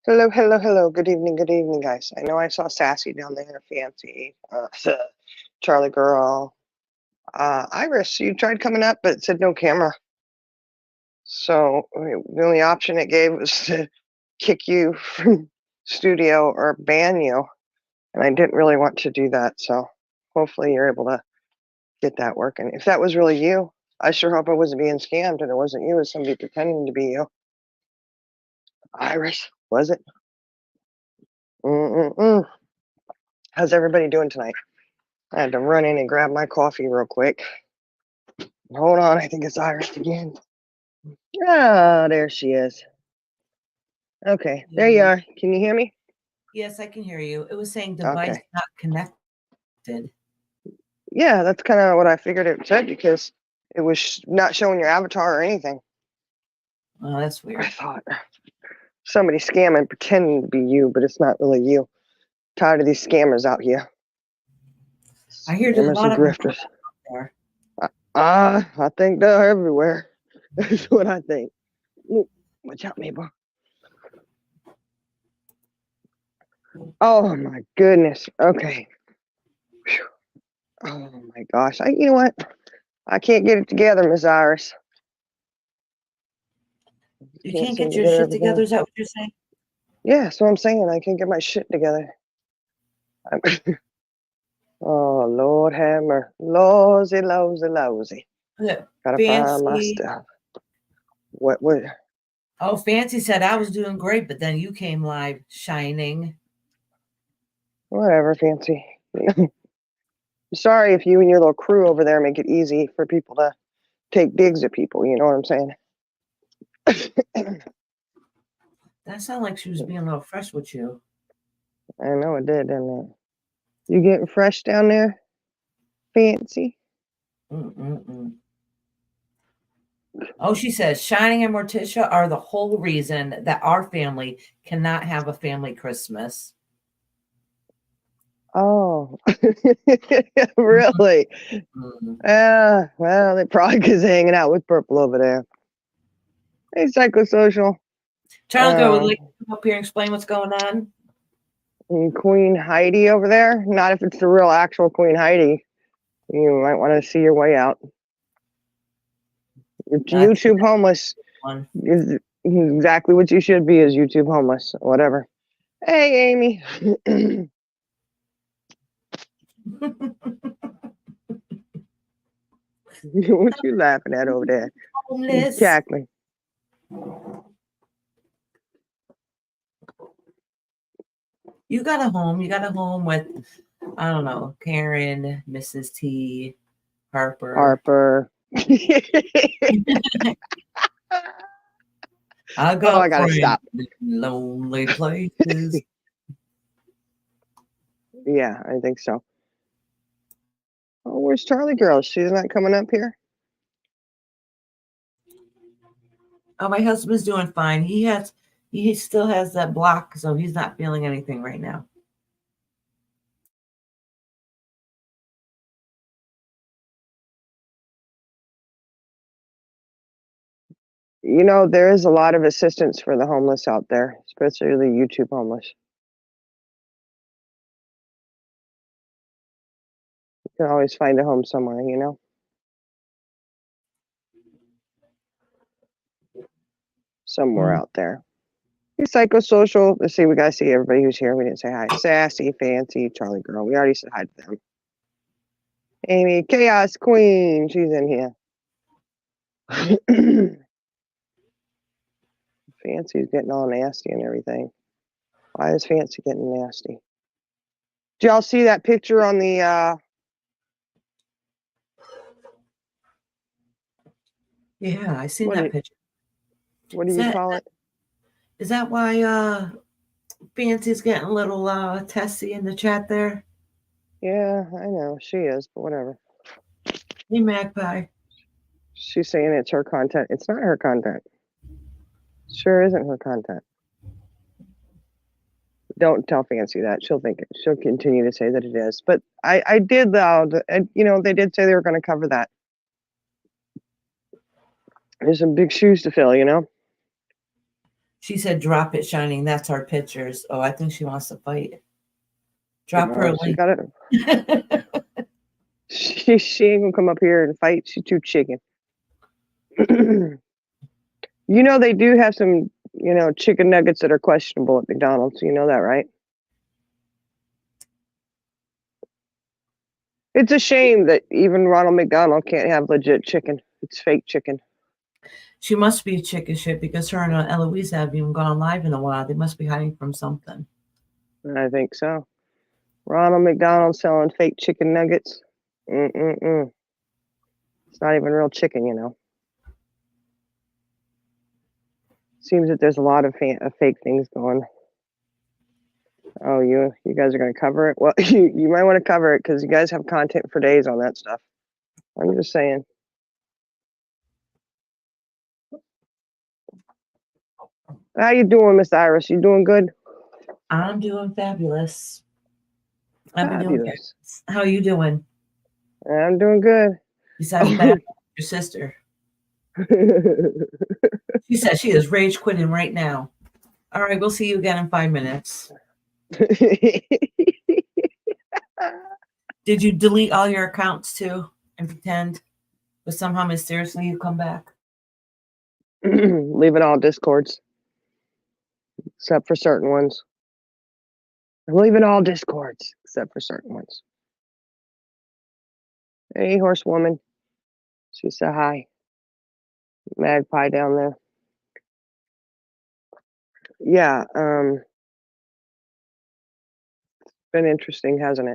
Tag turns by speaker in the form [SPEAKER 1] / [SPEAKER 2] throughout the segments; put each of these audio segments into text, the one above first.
[SPEAKER 1] Hello, hello, hello. Good evening, guys. I know I saw Sassy down there, Fancy, Charlie Girl, Iris. You tried coming up, but it said no camera. So the only option it gave was to kick you from studio or ban you, and I didn't really want to do that. So hopefully you're able to get that working. If that was really you, I sure hope I wasn't being scammed and it wasn't you. It was somebody pretending to be you. Iris, was it? Mm-mm-mm. How's everybody doing tonight? I had to run in and grab my coffee real quick. Hold on, I think it's Iris again. Ah, there she is. Okay, there you are. Can you hear me?
[SPEAKER 2] Yes, I can hear you. It was saying device not connected.
[SPEAKER 1] Yeah, that's kind of what I figured it said because it was not showing your avatar or anything.
[SPEAKER 2] Oh, that's weird.
[SPEAKER 1] I thought somebody scamming pretending to be you, but it's not really you. Tired of these scammers out here.
[SPEAKER 2] I hear there's a lot of
[SPEAKER 1] grifters. I think they're everywhere. That's what I think. Ooh, watch out, Mabel. Oh my goodness. Okay. Whew. Oh my gosh. You know what? I can't get it together, Miss Iris.
[SPEAKER 2] You can't get your shit together? Is that what you're saying?
[SPEAKER 1] Yeah, that's what I'm saying. I can't get my shit together. Oh, Lord have mercy. Lawsy, lawsy, lawsy.
[SPEAKER 2] Yeah.
[SPEAKER 1] Gotta find my stuff. What?
[SPEAKER 2] Oh, Fancy said I was doing great, but then you came live shining.
[SPEAKER 1] Whatever, Fancy. Sorry if you and your little crew over there make it easy for people to take digs at people. You know what I'm saying?
[SPEAKER 2] That sounded like she was being a little fresh with you.
[SPEAKER 1] I know it did, didn't it? You getting fresh down there, Fancy?
[SPEAKER 2] Oh, she says Shining and Morticia are the whole reason that our family cannot have a family Christmas.
[SPEAKER 1] Oh, really? Yeah, well, they probably because hanging out with Purple over there. Hey, psychosocial.
[SPEAKER 2] Charlie Girl would like to come up here and explain what's going on.
[SPEAKER 1] And Queen Heidi over there. Not if it's the real actual Queen Heidi. You might want to see your way out. YouTube homeless is exactly what you should be, is YouTube homeless. Whatever. Hey, Amy. What you laughing at over there?
[SPEAKER 2] Homeless.
[SPEAKER 1] Cackling.
[SPEAKER 2] You got a home with, I don't know, Karen, Mrs. T, Harper. I
[SPEAKER 1] gotta stop.
[SPEAKER 2] Lonely places.
[SPEAKER 1] Yeah, I think so. Oh, where's Charlie Girl? She's not coming up here?
[SPEAKER 2] Oh, my husband's doing fine. He still has that block, so he's not feeling anything right now.
[SPEAKER 1] You know, there is a lot of assistance for the homeless out there, especially the YouTube homeless. You can always find a home somewhere, you know? Somewhere out there. Hey, psychosocial. Let's see, we gotta see everybody who's here. We didn't say hi. Sassy, Fancy, Charlie Girl. We already said hi to them. Amy, Chaos Queen. She's in here. Fancy's getting all nasty and everything. Why is Fancy getting nasty? Did y'all see that picture on the
[SPEAKER 2] Yeah, I seen that picture.
[SPEAKER 1] What do you call it?
[SPEAKER 2] Is that why Fancy's getting a little testy in the chat there?
[SPEAKER 1] Yeah, I know. She is, but whatever.
[SPEAKER 2] Hey, Magpie.
[SPEAKER 1] She's saying it's her content. It's not her content. Sure isn't her content. Don't tell Fancy that. She'll think it. She'll continue to say that it is. But I did, though. You know, they did say they were going to cover that. There's some big shoes to fill, you know?
[SPEAKER 2] She said, "Drop it, Shining. That's our pictures." Oh, I think she wants to fight. Drop her a
[SPEAKER 1] She
[SPEAKER 2] link.
[SPEAKER 1] got it. She ain't gonna come up here and fight. She's too chicken. You know they do have some, chicken nuggets that are questionable at McDonald's. You know that, right? It's a shame that even Ronald McDonald can't have legit chicken. It's fake chicken.
[SPEAKER 2] She must be a chicken shit because her and Eloise haven't even gone live in a while. They must be hiding from something.
[SPEAKER 1] I think so. Ronald McDonald selling fake chicken nuggets. Mm-mm-mm. It's not even real chicken, Seems that there's a lot of fake things going. Oh, you guys are going to cover it? Well, you might want to cover it because you guys have content for days on that stuff. I'm just saying. How you doing, Miss Iris? You doing good?
[SPEAKER 2] I'm doing fabulous. I've been doing
[SPEAKER 1] Fabulous.
[SPEAKER 2] fabulous. How are you doing?
[SPEAKER 1] I'm doing good.
[SPEAKER 2] Besides bad, your sister. She says she is rage quitting right now. All right, we'll see you again in 5 minutes. Did you delete all your accounts too and pretend, but somehow mysteriously you come back?
[SPEAKER 1] Leaving all discords, except for certain ones. I'm leaving all discords, except for certain ones. Hey, horsewoman. She said hi. Magpie down there. Yeah, been interesting, hasn't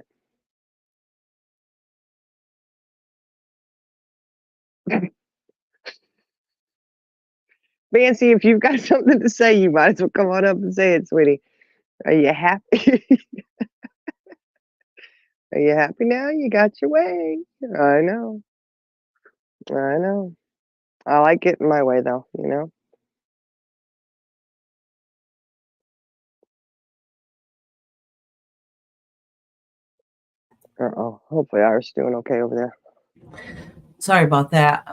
[SPEAKER 1] it? Fancy, if you've got something to say, you might as well come on up and say it, sweetie. Are you happy? Are you happy now? You got your way. I know. I know. I like getting my way, though, Uh-oh. Hopefully Iris is doing okay over there.
[SPEAKER 2] Sorry about that.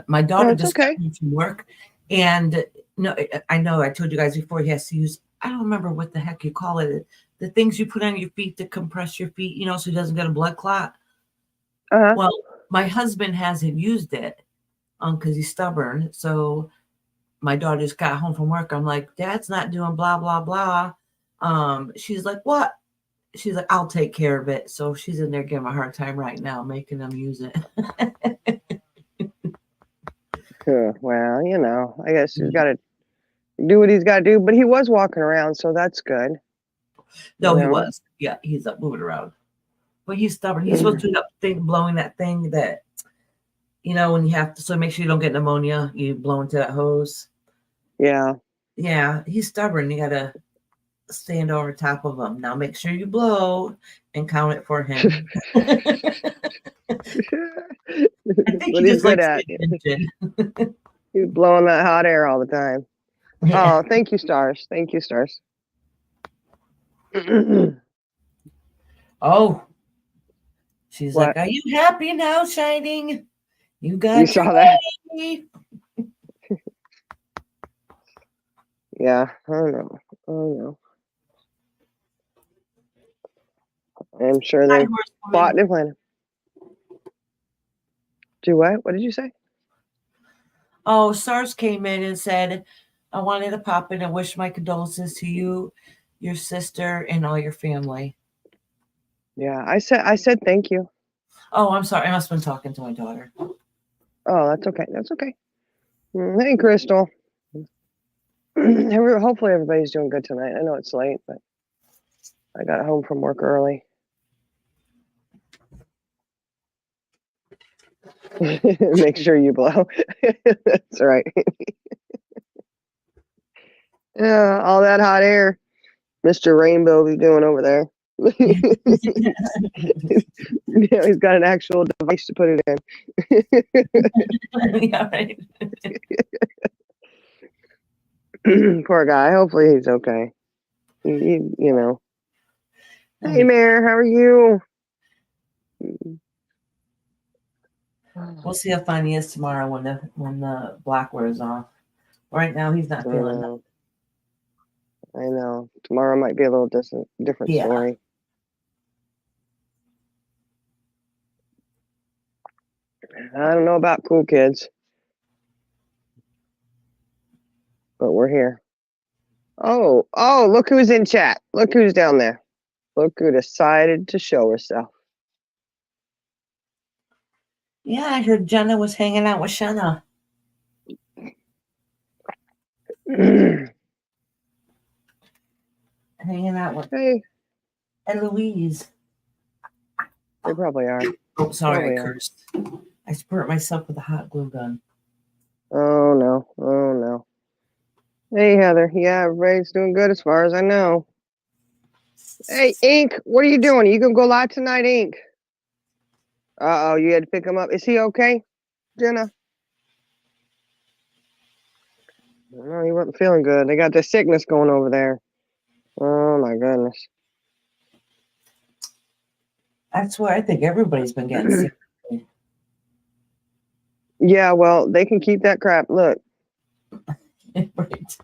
[SPEAKER 2] My daughter
[SPEAKER 1] it's
[SPEAKER 2] just
[SPEAKER 1] okay.
[SPEAKER 2] got home from work, and no, I know I told you guys before he has to use. I don't remember what the heck you call it. The things you put on your feet to compress your feet, so he doesn't get a blood clot.
[SPEAKER 1] Uh-huh.
[SPEAKER 2] Well, my husband hasn't used it, because he's stubborn. So my daughter just got home from work. I'm like, Dad's not doing blah blah blah. She's like, what? She's like, I'll take care of it. So she's in there giving him a hard time right now, making him use it.
[SPEAKER 1] Well, I guess he's got to do what he's got to do. But he was walking around, so that's good.
[SPEAKER 2] No, he was. Yeah, he's up moving around. But he's stubborn. He's supposed to do that thing, blowing that thing that, when you have to, so make sure you don't get pneumonia, you blow into that hose.
[SPEAKER 1] Yeah.
[SPEAKER 2] Yeah, he's stubborn. You got to stand over top of him. Now make sure you blow and count it for him. I think
[SPEAKER 1] What
[SPEAKER 2] he
[SPEAKER 1] he's
[SPEAKER 2] just
[SPEAKER 1] good
[SPEAKER 2] likes
[SPEAKER 1] at.
[SPEAKER 2] attention.
[SPEAKER 1] He's blowing that hot air all the time.
[SPEAKER 2] Yeah.
[SPEAKER 1] Oh, thank you, Stars. Thank you, Stars.
[SPEAKER 2] Oh, she's
[SPEAKER 1] What?
[SPEAKER 2] like, are you happy now, Shining? You got
[SPEAKER 1] You
[SPEAKER 2] your
[SPEAKER 1] saw that?
[SPEAKER 2] way.
[SPEAKER 1] Yeah, I don't know. I'm sure they fought and planted. Do what? What did you say?
[SPEAKER 2] Oh, SARS came in and said, I wanted to pop in and wish my condolences to you, your sister, and all your family.
[SPEAKER 1] Yeah, I said thank you.
[SPEAKER 2] Oh, I'm sorry. I must have been talking to my daughter.
[SPEAKER 1] Oh, that's okay. That's okay. Hey, Crystal. Hopefully everybody's doing good tonight. I know it's late, but I got home from work early. Make sure you blow. That's right. Yeah, all that hot air. Mr. Rainbow be doing over there. He's got an actual device to put it in.
[SPEAKER 2] Yeah, right.
[SPEAKER 1] Poor guy. Hopefully he's okay. Hey, Mayor, how are you?
[SPEAKER 2] We'll see how fine he is tomorrow when the black wears off. Right now, he's not feeling that.
[SPEAKER 1] I know. Tomorrow might be a little different
[SPEAKER 2] Yeah.
[SPEAKER 1] story. I don't know about cool kids, but we're here. Oh, look who's in chat. Look who's down there. Look who decided to show herself.
[SPEAKER 2] Yeah, I heard Jenna was hanging out with Shanna. Hanging out with
[SPEAKER 1] Hey,
[SPEAKER 2] Eloise.
[SPEAKER 1] they probably are.
[SPEAKER 2] Oh, sorry,
[SPEAKER 1] Probably
[SPEAKER 2] I cursed. I burnt myself with a hot glue gun.
[SPEAKER 1] Oh no. Hey, Heather. Yeah, everybody's doing good as far as I know. Hey, Ink, what are you doing? You gonna go live tonight, Ink? Uh-oh, you had to pick him up. Is he okay, Jenna? No, he wasn't feeling good. They got this sickness going over there. Oh, my goodness.
[SPEAKER 2] That's where I think everybody's been getting sick.
[SPEAKER 1] Yeah, well, they can keep that crap. Look.
[SPEAKER 2] Right.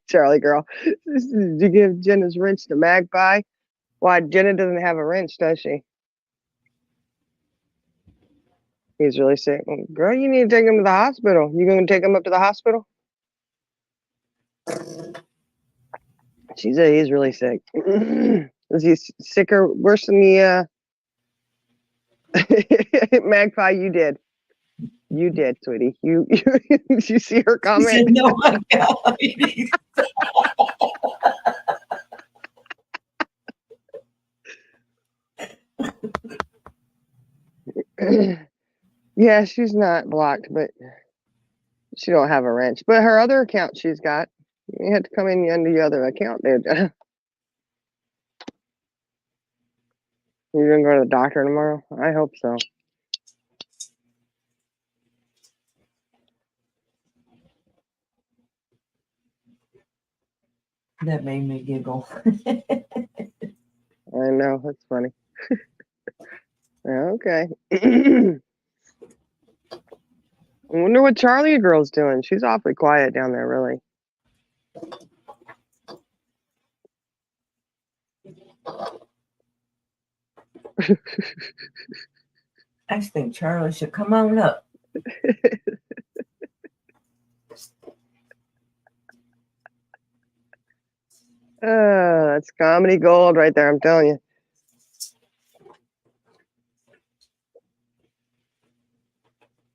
[SPEAKER 1] Charlie girl. Did you give Jenna's wrench to Magpie? Why, Jenna doesn't have a wrench, does she? He's really sick. Girl, you need to take him to the hospital. You gonna take him up to the hospital? She said he's really sick. Is he sicker, worse than the Magpie? You did. You did, sweetie. You did you see her comment?
[SPEAKER 2] Said, no, my God.
[SPEAKER 1] Yeah, she's not blocked, but she don't have a wrench. But her other account she's got. You had to come in under your other account there. You're gonna go to the doctor tomorrow? I hope so.
[SPEAKER 2] That made me giggle.
[SPEAKER 1] I know, that's funny. Okay. I wonder what Charlie girl's doing. She's awfully quiet down there, really.
[SPEAKER 2] I think Charlie should come on up.
[SPEAKER 1] That's comedy gold right there, I'm telling you.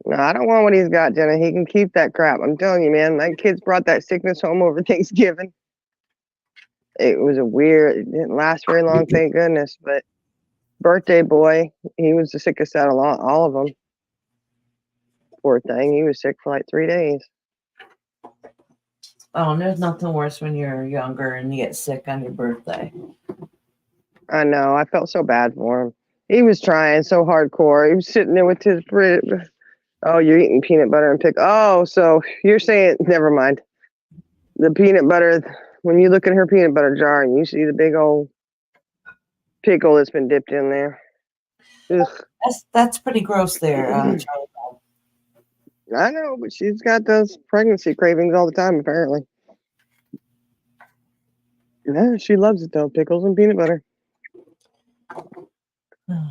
[SPEAKER 1] No, I don't want what he's got, Jenna. He can keep that crap. I'm telling you, man. My kids brought that sickness home over Thanksgiving. It was it didn't last very long, thank goodness. But birthday boy, he was the sickest out of all of them. Poor thing. He was sick for like 3 days.
[SPEAKER 2] Oh, and there's nothing worse when you're younger and you get sick on your birthday.
[SPEAKER 1] I know. I felt so bad for him. He was trying so hardcore. He was sitting there with his Oh, you're eating peanut butter and pickle. Oh, so you're saying, never mind. The peanut butter, when you look at her peanut butter jar and you see the big old pickle that's been dipped in there. Ugh.
[SPEAKER 2] That's pretty gross there, Charlie.
[SPEAKER 1] I know, but she's got those pregnancy cravings all the time, apparently. Yeah, she loves it, though, pickles and peanut butter.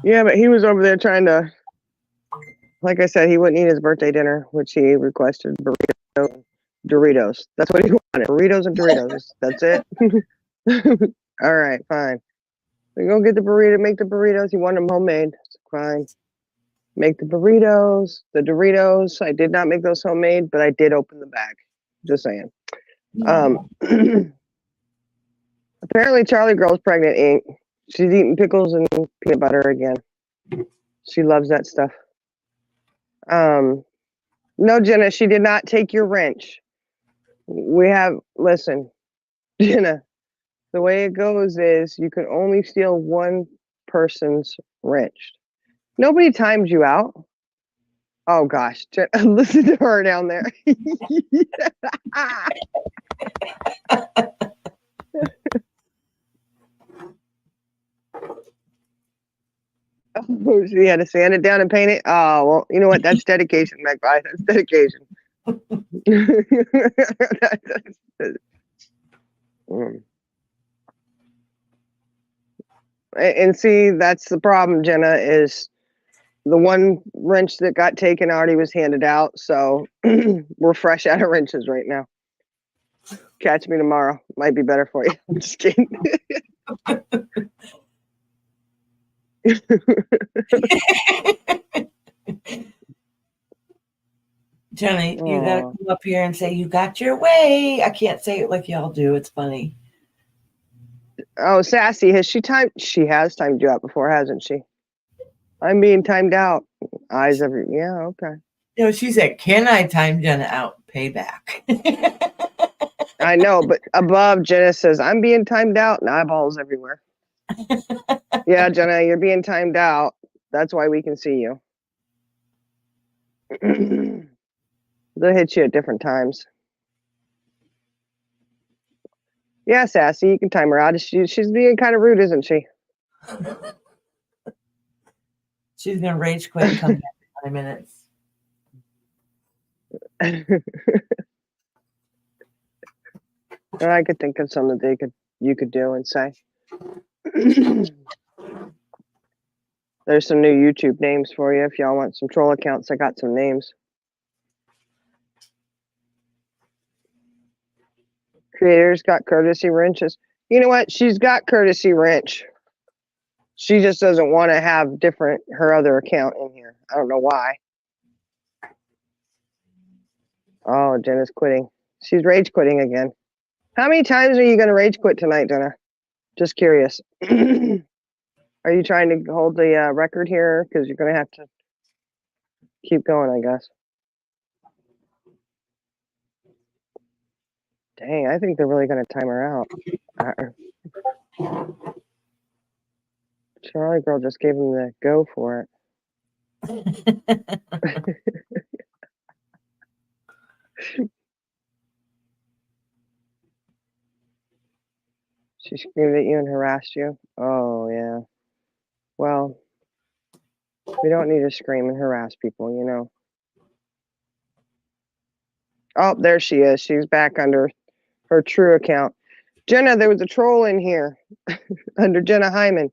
[SPEAKER 1] Yeah, but he was over there trying to, like I said, he wouldn't eat his birthday dinner, which he requested Doritos. That's what he wanted, burritos and Doritos. That's it. All right, fine. We go get the burrito, make the burritos. He wanted them homemade. It's fine. Make the burritos, the Doritos. I did not make those homemade, but I did open the bag. Just saying. Apparently, Charlie Girl's pregnant. Ink. She's eating pickles and peanut butter again. She loves that stuff. No, Jenna, she did not take your wrench. Listen, Jenna, the way it goes is you can only steal one person's wrench. Nobody times you out. Oh gosh, listen to her down there. Oh, she had to sand it down and paint it. Oh well, you know what? That's dedication, Magpie. That's dedication. And see, that's the problem, Jenna, is the one wrench that got taken already was handed out. So we're fresh out of wrenches right now. Catch me tomorrow. Might be better for you. I'm just kidding.
[SPEAKER 2] Jenny, you gotta come up here and say you got your way. I can't say it like y'all do. It's funny.
[SPEAKER 1] Oh, Sassy, has she timed? She has timed you out before, hasn't she? I'm being timed out. Eyes every. Yeah, okay.
[SPEAKER 2] No, she said, "Can I time Jenna out? Payback."
[SPEAKER 1] I know, but above Jenna says, "I'm being timed out," and eyeballs everywhere. Yeah, Jenna, you're being timed out. That's why we can see you. They'll hit you at different times. Yeah, Sassy, you can time her out. She's being kind of rude, isn't she?
[SPEAKER 2] She's gonna rage quit and come back in 5 minutes.
[SPEAKER 1] I could think of some that you could do and say. There's some new YouTube names for you if y'all want some troll accounts. I got some names. Creators got courtesy wrenches. You know what? She's got courtesy wrench. She just doesn't want to have her other account in here. I don't know why. Oh, Jenna's quitting. She's rage quitting again. How many times are you going to rage quit tonight, Jenna? Just curious. Are you trying to hold the record here? Because you're going to have to keep going, I guess. Dang, I think they're really going to time her out. Charlie girl just gave him the go for it. She screamed at you and harassed you? Oh, yeah. Well, we don't need to scream and harass people, you know. Oh, there she is. She's back under her true account. Jenna, there was a troll in here under Jenna Hyman.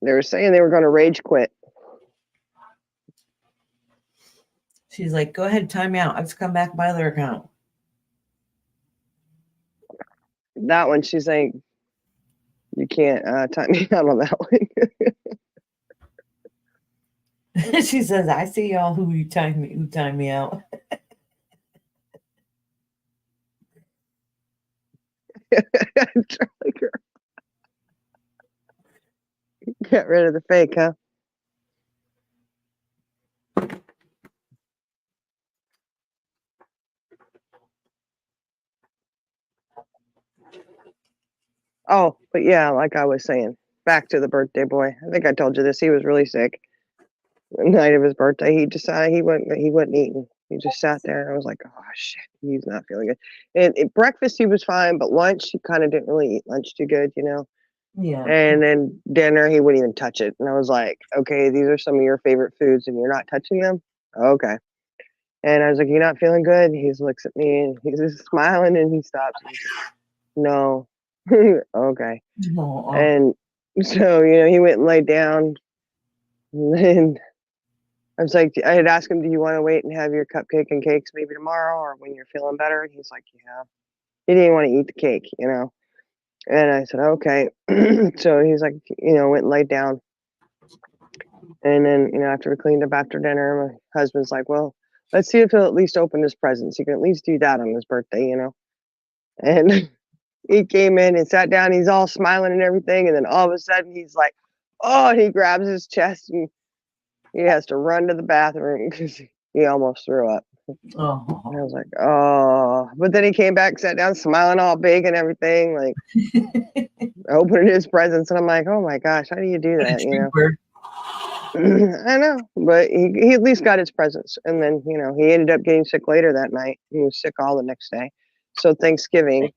[SPEAKER 1] They were saying they were going to rage quit.
[SPEAKER 2] She's like, go ahead, time me out. I've just come back by other account.
[SPEAKER 1] That one, she's like, you can't time me out on that
[SPEAKER 2] one. She says, I see y'all who time me out.
[SPEAKER 1] Charlie girl. Get rid of the fake, huh? Oh, but yeah, like I was saying, back to the birthday boy. I think I told you this. He was really sick. The night of his birthday, he decided he wasn't eating. He just sat there, and I was like, oh shit, he's not feeling good. And at breakfast he was fine, but lunch he kind of didn't really eat lunch too good, you know.
[SPEAKER 2] Yeah.
[SPEAKER 1] And then dinner he wouldn't even touch it. And I was like, okay, these are some of your favorite foods, and you're not touching them. Okay. And I was like, you're not feeling good. He looks at me and he's just smiling, and he stops. And he's like, no. Okay.
[SPEAKER 2] Aww.
[SPEAKER 1] And so, you know, he went and laid down. And then I was like, I had asked him, do you want to wait and have your cupcake and cakes maybe tomorrow or when you're feeling better? And he's like, yeah. He didn't want to eat the cake, you know. And I said, okay. So he's like, you know, went and laid down. And then, you know, after we cleaned up after dinner, my husband's like, well, let's see if he'll at least open his presents. He can at least do that on his birthday, you know. And he came in and sat down. He's all smiling and everything. And then all of a sudden he's like, oh, and he grabs his chest and he has to run to the bathroom because he almost threw up.
[SPEAKER 2] Oh.
[SPEAKER 1] And I was like, oh. But then he came back, sat down, smiling all big and everything, like opening his presents. And I'm like, oh my gosh, how do you do that? You know? I know, but he at least got his presents. And then, you know, he ended up getting sick later that night. He was sick all the next day. So Thanksgiving,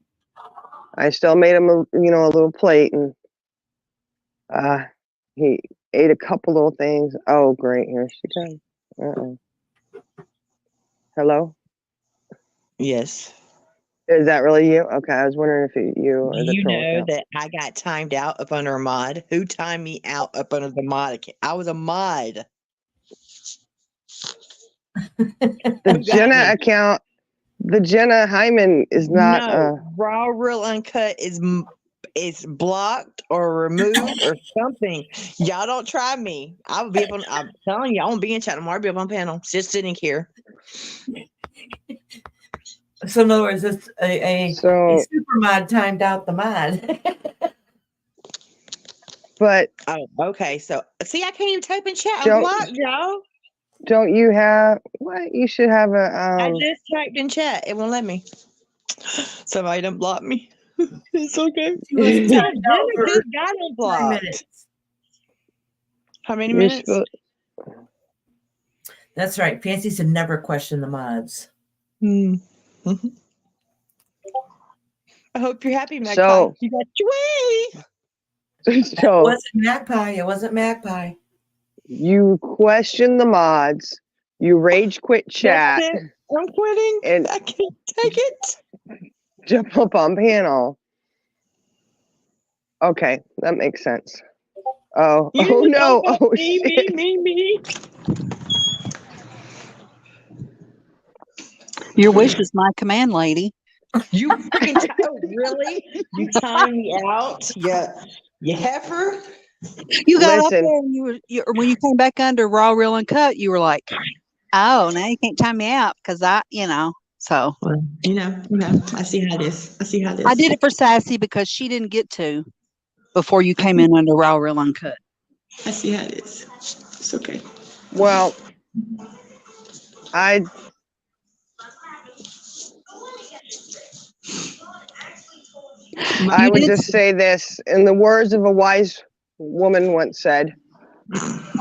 [SPEAKER 1] I still made him a little plate, and he ate a couple little things. Oh, great. Here she comes. Hello?
[SPEAKER 3] Yes.
[SPEAKER 1] Is that really you? Okay, I was wondering if you or
[SPEAKER 3] Do
[SPEAKER 1] the
[SPEAKER 3] you
[SPEAKER 1] troll
[SPEAKER 3] know
[SPEAKER 1] account.
[SPEAKER 3] that I got timed out up under a mod? Who timed me out up under the mod account? I was a mod.
[SPEAKER 1] The
[SPEAKER 3] Who got
[SPEAKER 1] Jenna
[SPEAKER 3] me?
[SPEAKER 1] account, the Jenna Hyman is not.
[SPEAKER 3] No, raw, real, uncut is blocked or removed or something. Y'all don't try me. I will be up on. I'm telling you, I won't be in chat tomorrow. I'll be up on panel, just sitting here.
[SPEAKER 2] So in other words, it's a super mod timed out the mod.
[SPEAKER 1] But
[SPEAKER 3] oh, okay. So see, I can't even type in chat. I'm blocked, y'all.
[SPEAKER 1] Don't you have what? You should have a.
[SPEAKER 3] I just typed in chat. It won't let me. Somebody done blocked me. It's okay. Jenna just got unblocked. How many minutes?
[SPEAKER 2] That's right. Fancy said never question the mods.
[SPEAKER 3] Mm-hmm. I hope you're happy, Magpie. So, you got your way.
[SPEAKER 2] So, it wasn't Magpie. It wasn't Magpie.
[SPEAKER 1] You question the mods. You rage quit chat.
[SPEAKER 3] That's it. I'm quitting. And I can't take it.
[SPEAKER 1] Jump up on panel. Okay, that makes sense. Oh, oh no. Oh,
[SPEAKER 3] me.
[SPEAKER 4] Your wish is my command, lady.
[SPEAKER 3] You freaking really? You timed me out? Yeah. You heifer?
[SPEAKER 4] You got up there and when you came back under raw, real, uncut, you were like, oh, now you can't time me out because so.
[SPEAKER 3] Well, I see how it is.
[SPEAKER 4] I did it for Sassy because she didn't get to before you came in under raw, real, uncut.
[SPEAKER 3] I see how it is. It's okay.
[SPEAKER 1] Well, I would just say this, in the words of a wise woman once said,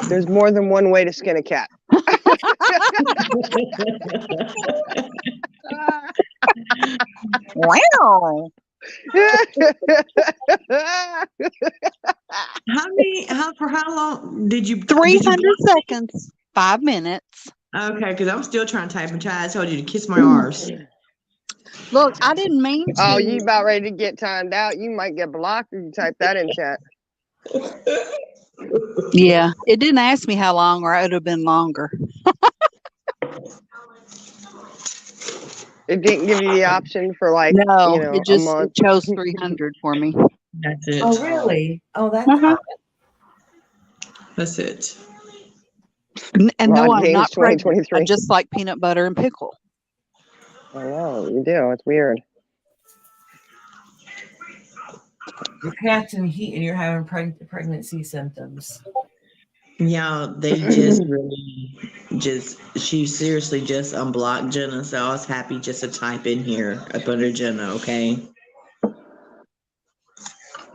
[SPEAKER 1] there's more than one way to skin a cat.
[SPEAKER 4] Wow.
[SPEAKER 3] For how long did you?
[SPEAKER 4] 300 seconds, 5 minutes.
[SPEAKER 3] Okay, because I'm still trying to type in chat. I told you to kiss my arse.
[SPEAKER 4] Look, I didn't mean to.
[SPEAKER 1] Oh, you about ready to get timed out? You might get blocked if you type that in chat.
[SPEAKER 4] Yeah, it didn't ask me how long, or it would have been longer.
[SPEAKER 1] It didn't give you the option for
[SPEAKER 4] it chose 300 for me.
[SPEAKER 3] That's it.
[SPEAKER 2] Oh, really? Oh, that's
[SPEAKER 3] That's it.
[SPEAKER 4] And no, I'm not pregnant. I just like peanut butter and pickle.
[SPEAKER 1] I know, you do. It's weird.
[SPEAKER 2] Your cat's in heat and you're having pregnancy symptoms.
[SPEAKER 3] Yeah, they just she seriously just unblocked Jenna, so I was happy just to type in here up under Jenna, okay?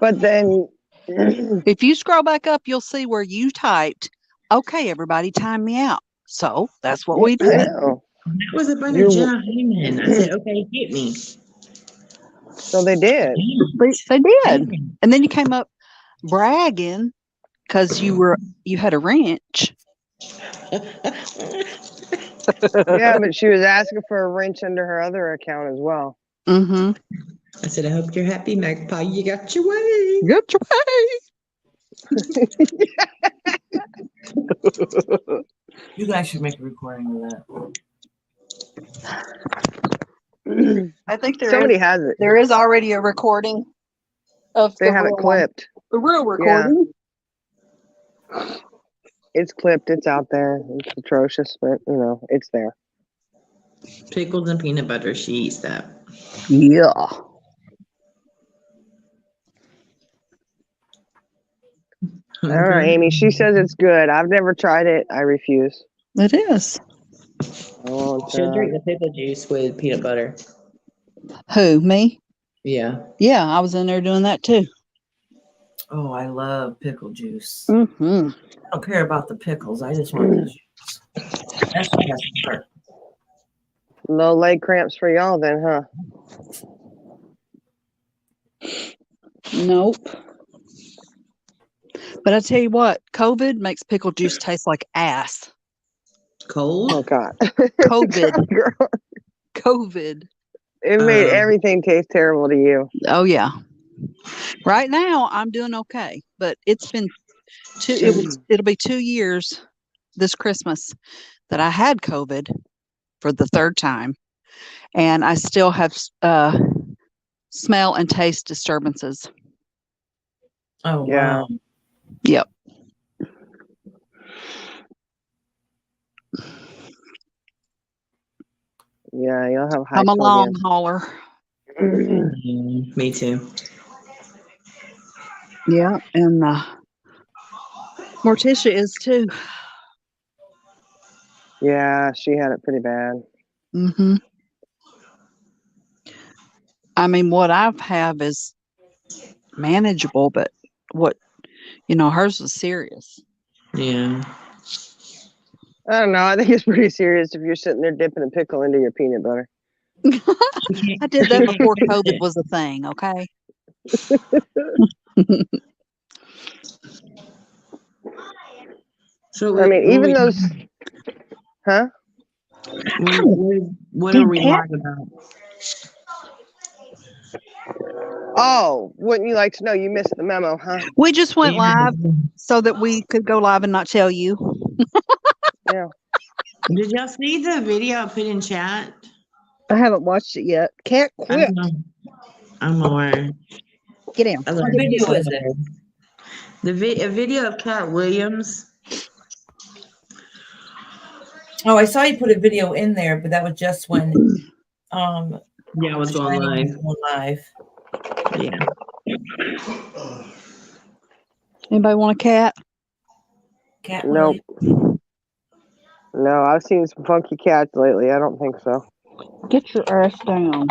[SPEAKER 1] But then
[SPEAKER 4] if you scroll back up, you'll see where you typed, okay, everybody time me out. So that's what we did.
[SPEAKER 3] That was up under Jenna Hyman. I said, okay, hit me.
[SPEAKER 1] So they did.
[SPEAKER 4] They did. And then you came up bragging because you had a wrench.
[SPEAKER 1] Yeah, but she was asking for a wrench under her other account as well.
[SPEAKER 4] Mm-hmm.
[SPEAKER 3] I said, I hope you're happy, Magpie. You got your way.
[SPEAKER 4] Got your
[SPEAKER 2] way. You guys should make a recording of
[SPEAKER 4] that. I think
[SPEAKER 1] somebody has it.
[SPEAKER 4] There is already a recording of
[SPEAKER 1] they have it clipped.
[SPEAKER 4] The real recording.
[SPEAKER 1] Yeah. It's clipped. It's out there. It's atrocious, but it's there.
[SPEAKER 3] Pickles and peanut butter. She eats that.
[SPEAKER 4] Yeah.
[SPEAKER 1] All right, Amy. She says it's good. I've never tried it. I refuse.
[SPEAKER 4] It is.
[SPEAKER 3] She'll drink the pickle juice with peanut butter.
[SPEAKER 4] Who, me?
[SPEAKER 3] Yeah.
[SPEAKER 4] Yeah, I was in there doing that too.
[SPEAKER 2] Oh, I love pickle juice.
[SPEAKER 4] Mm-hmm.
[SPEAKER 2] I don't care about the pickles. I just want the juice. That's the best part.
[SPEAKER 1] No leg cramps for y'all then, huh?
[SPEAKER 4] Nope. But I tell you what, COVID makes pickle juice taste like ass.
[SPEAKER 3] Cold?
[SPEAKER 1] Oh God.
[SPEAKER 4] COVID.
[SPEAKER 1] Girl,
[SPEAKER 4] COVID.
[SPEAKER 1] it made everything taste terrible to you.
[SPEAKER 4] Oh yeah. Right now I'm doing okay, but it's been it'll be 2 years this Christmas that I had COVID for the third time, and I still have smell and taste disturbances.
[SPEAKER 2] Oh
[SPEAKER 1] Yeah.
[SPEAKER 2] wow.
[SPEAKER 4] Yep.
[SPEAKER 1] Yeah, you'll have high
[SPEAKER 4] I'm a long
[SPEAKER 1] sodium.
[SPEAKER 4] hauler.
[SPEAKER 3] Me too.
[SPEAKER 4] Yeah, and Morticia is too.
[SPEAKER 1] Yeah, she had it pretty bad.
[SPEAKER 4] Mm-hmm. I mean, what I have is manageable, but what hers was serious.
[SPEAKER 3] Yeah.
[SPEAKER 1] I don't know. I think it's pretty serious if you're sitting there dipping a pickle into your peanut butter.
[SPEAKER 4] I did that before COVID was a thing. Okay.
[SPEAKER 3] So
[SPEAKER 1] I mean, even those, huh?
[SPEAKER 3] What are we lying about?
[SPEAKER 1] Oh, wouldn't you like to know? You missed the memo, huh?
[SPEAKER 4] We just went live so that we could go live and not tell you.
[SPEAKER 1] Yeah.
[SPEAKER 3] Did y'all see the video I put in chat?
[SPEAKER 4] I haven't watched it yet. Can't
[SPEAKER 3] I
[SPEAKER 4] quit.
[SPEAKER 3] don't know. I'm aware.
[SPEAKER 4] Get in.
[SPEAKER 2] What video is it?
[SPEAKER 3] A video of Cat Williams.
[SPEAKER 2] Oh, I saw you put a video in there, but that was just when
[SPEAKER 3] Yeah, I was going
[SPEAKER 2] Shiny
[SPEAKER 3] live.
[SPEAKER 2] was going live.
[SPEAKER 3] Yeah.
[SPEAKER 4] Anybody want a cat?
[SPEAKER 2] Cat
[SPEAKER 1] Nope.
[SPEAKER 2] Williams.
[SPEAKER 1] No, I've seen some funky cats lately. I don't think so.
[SPEAKER 4] Get your ass down.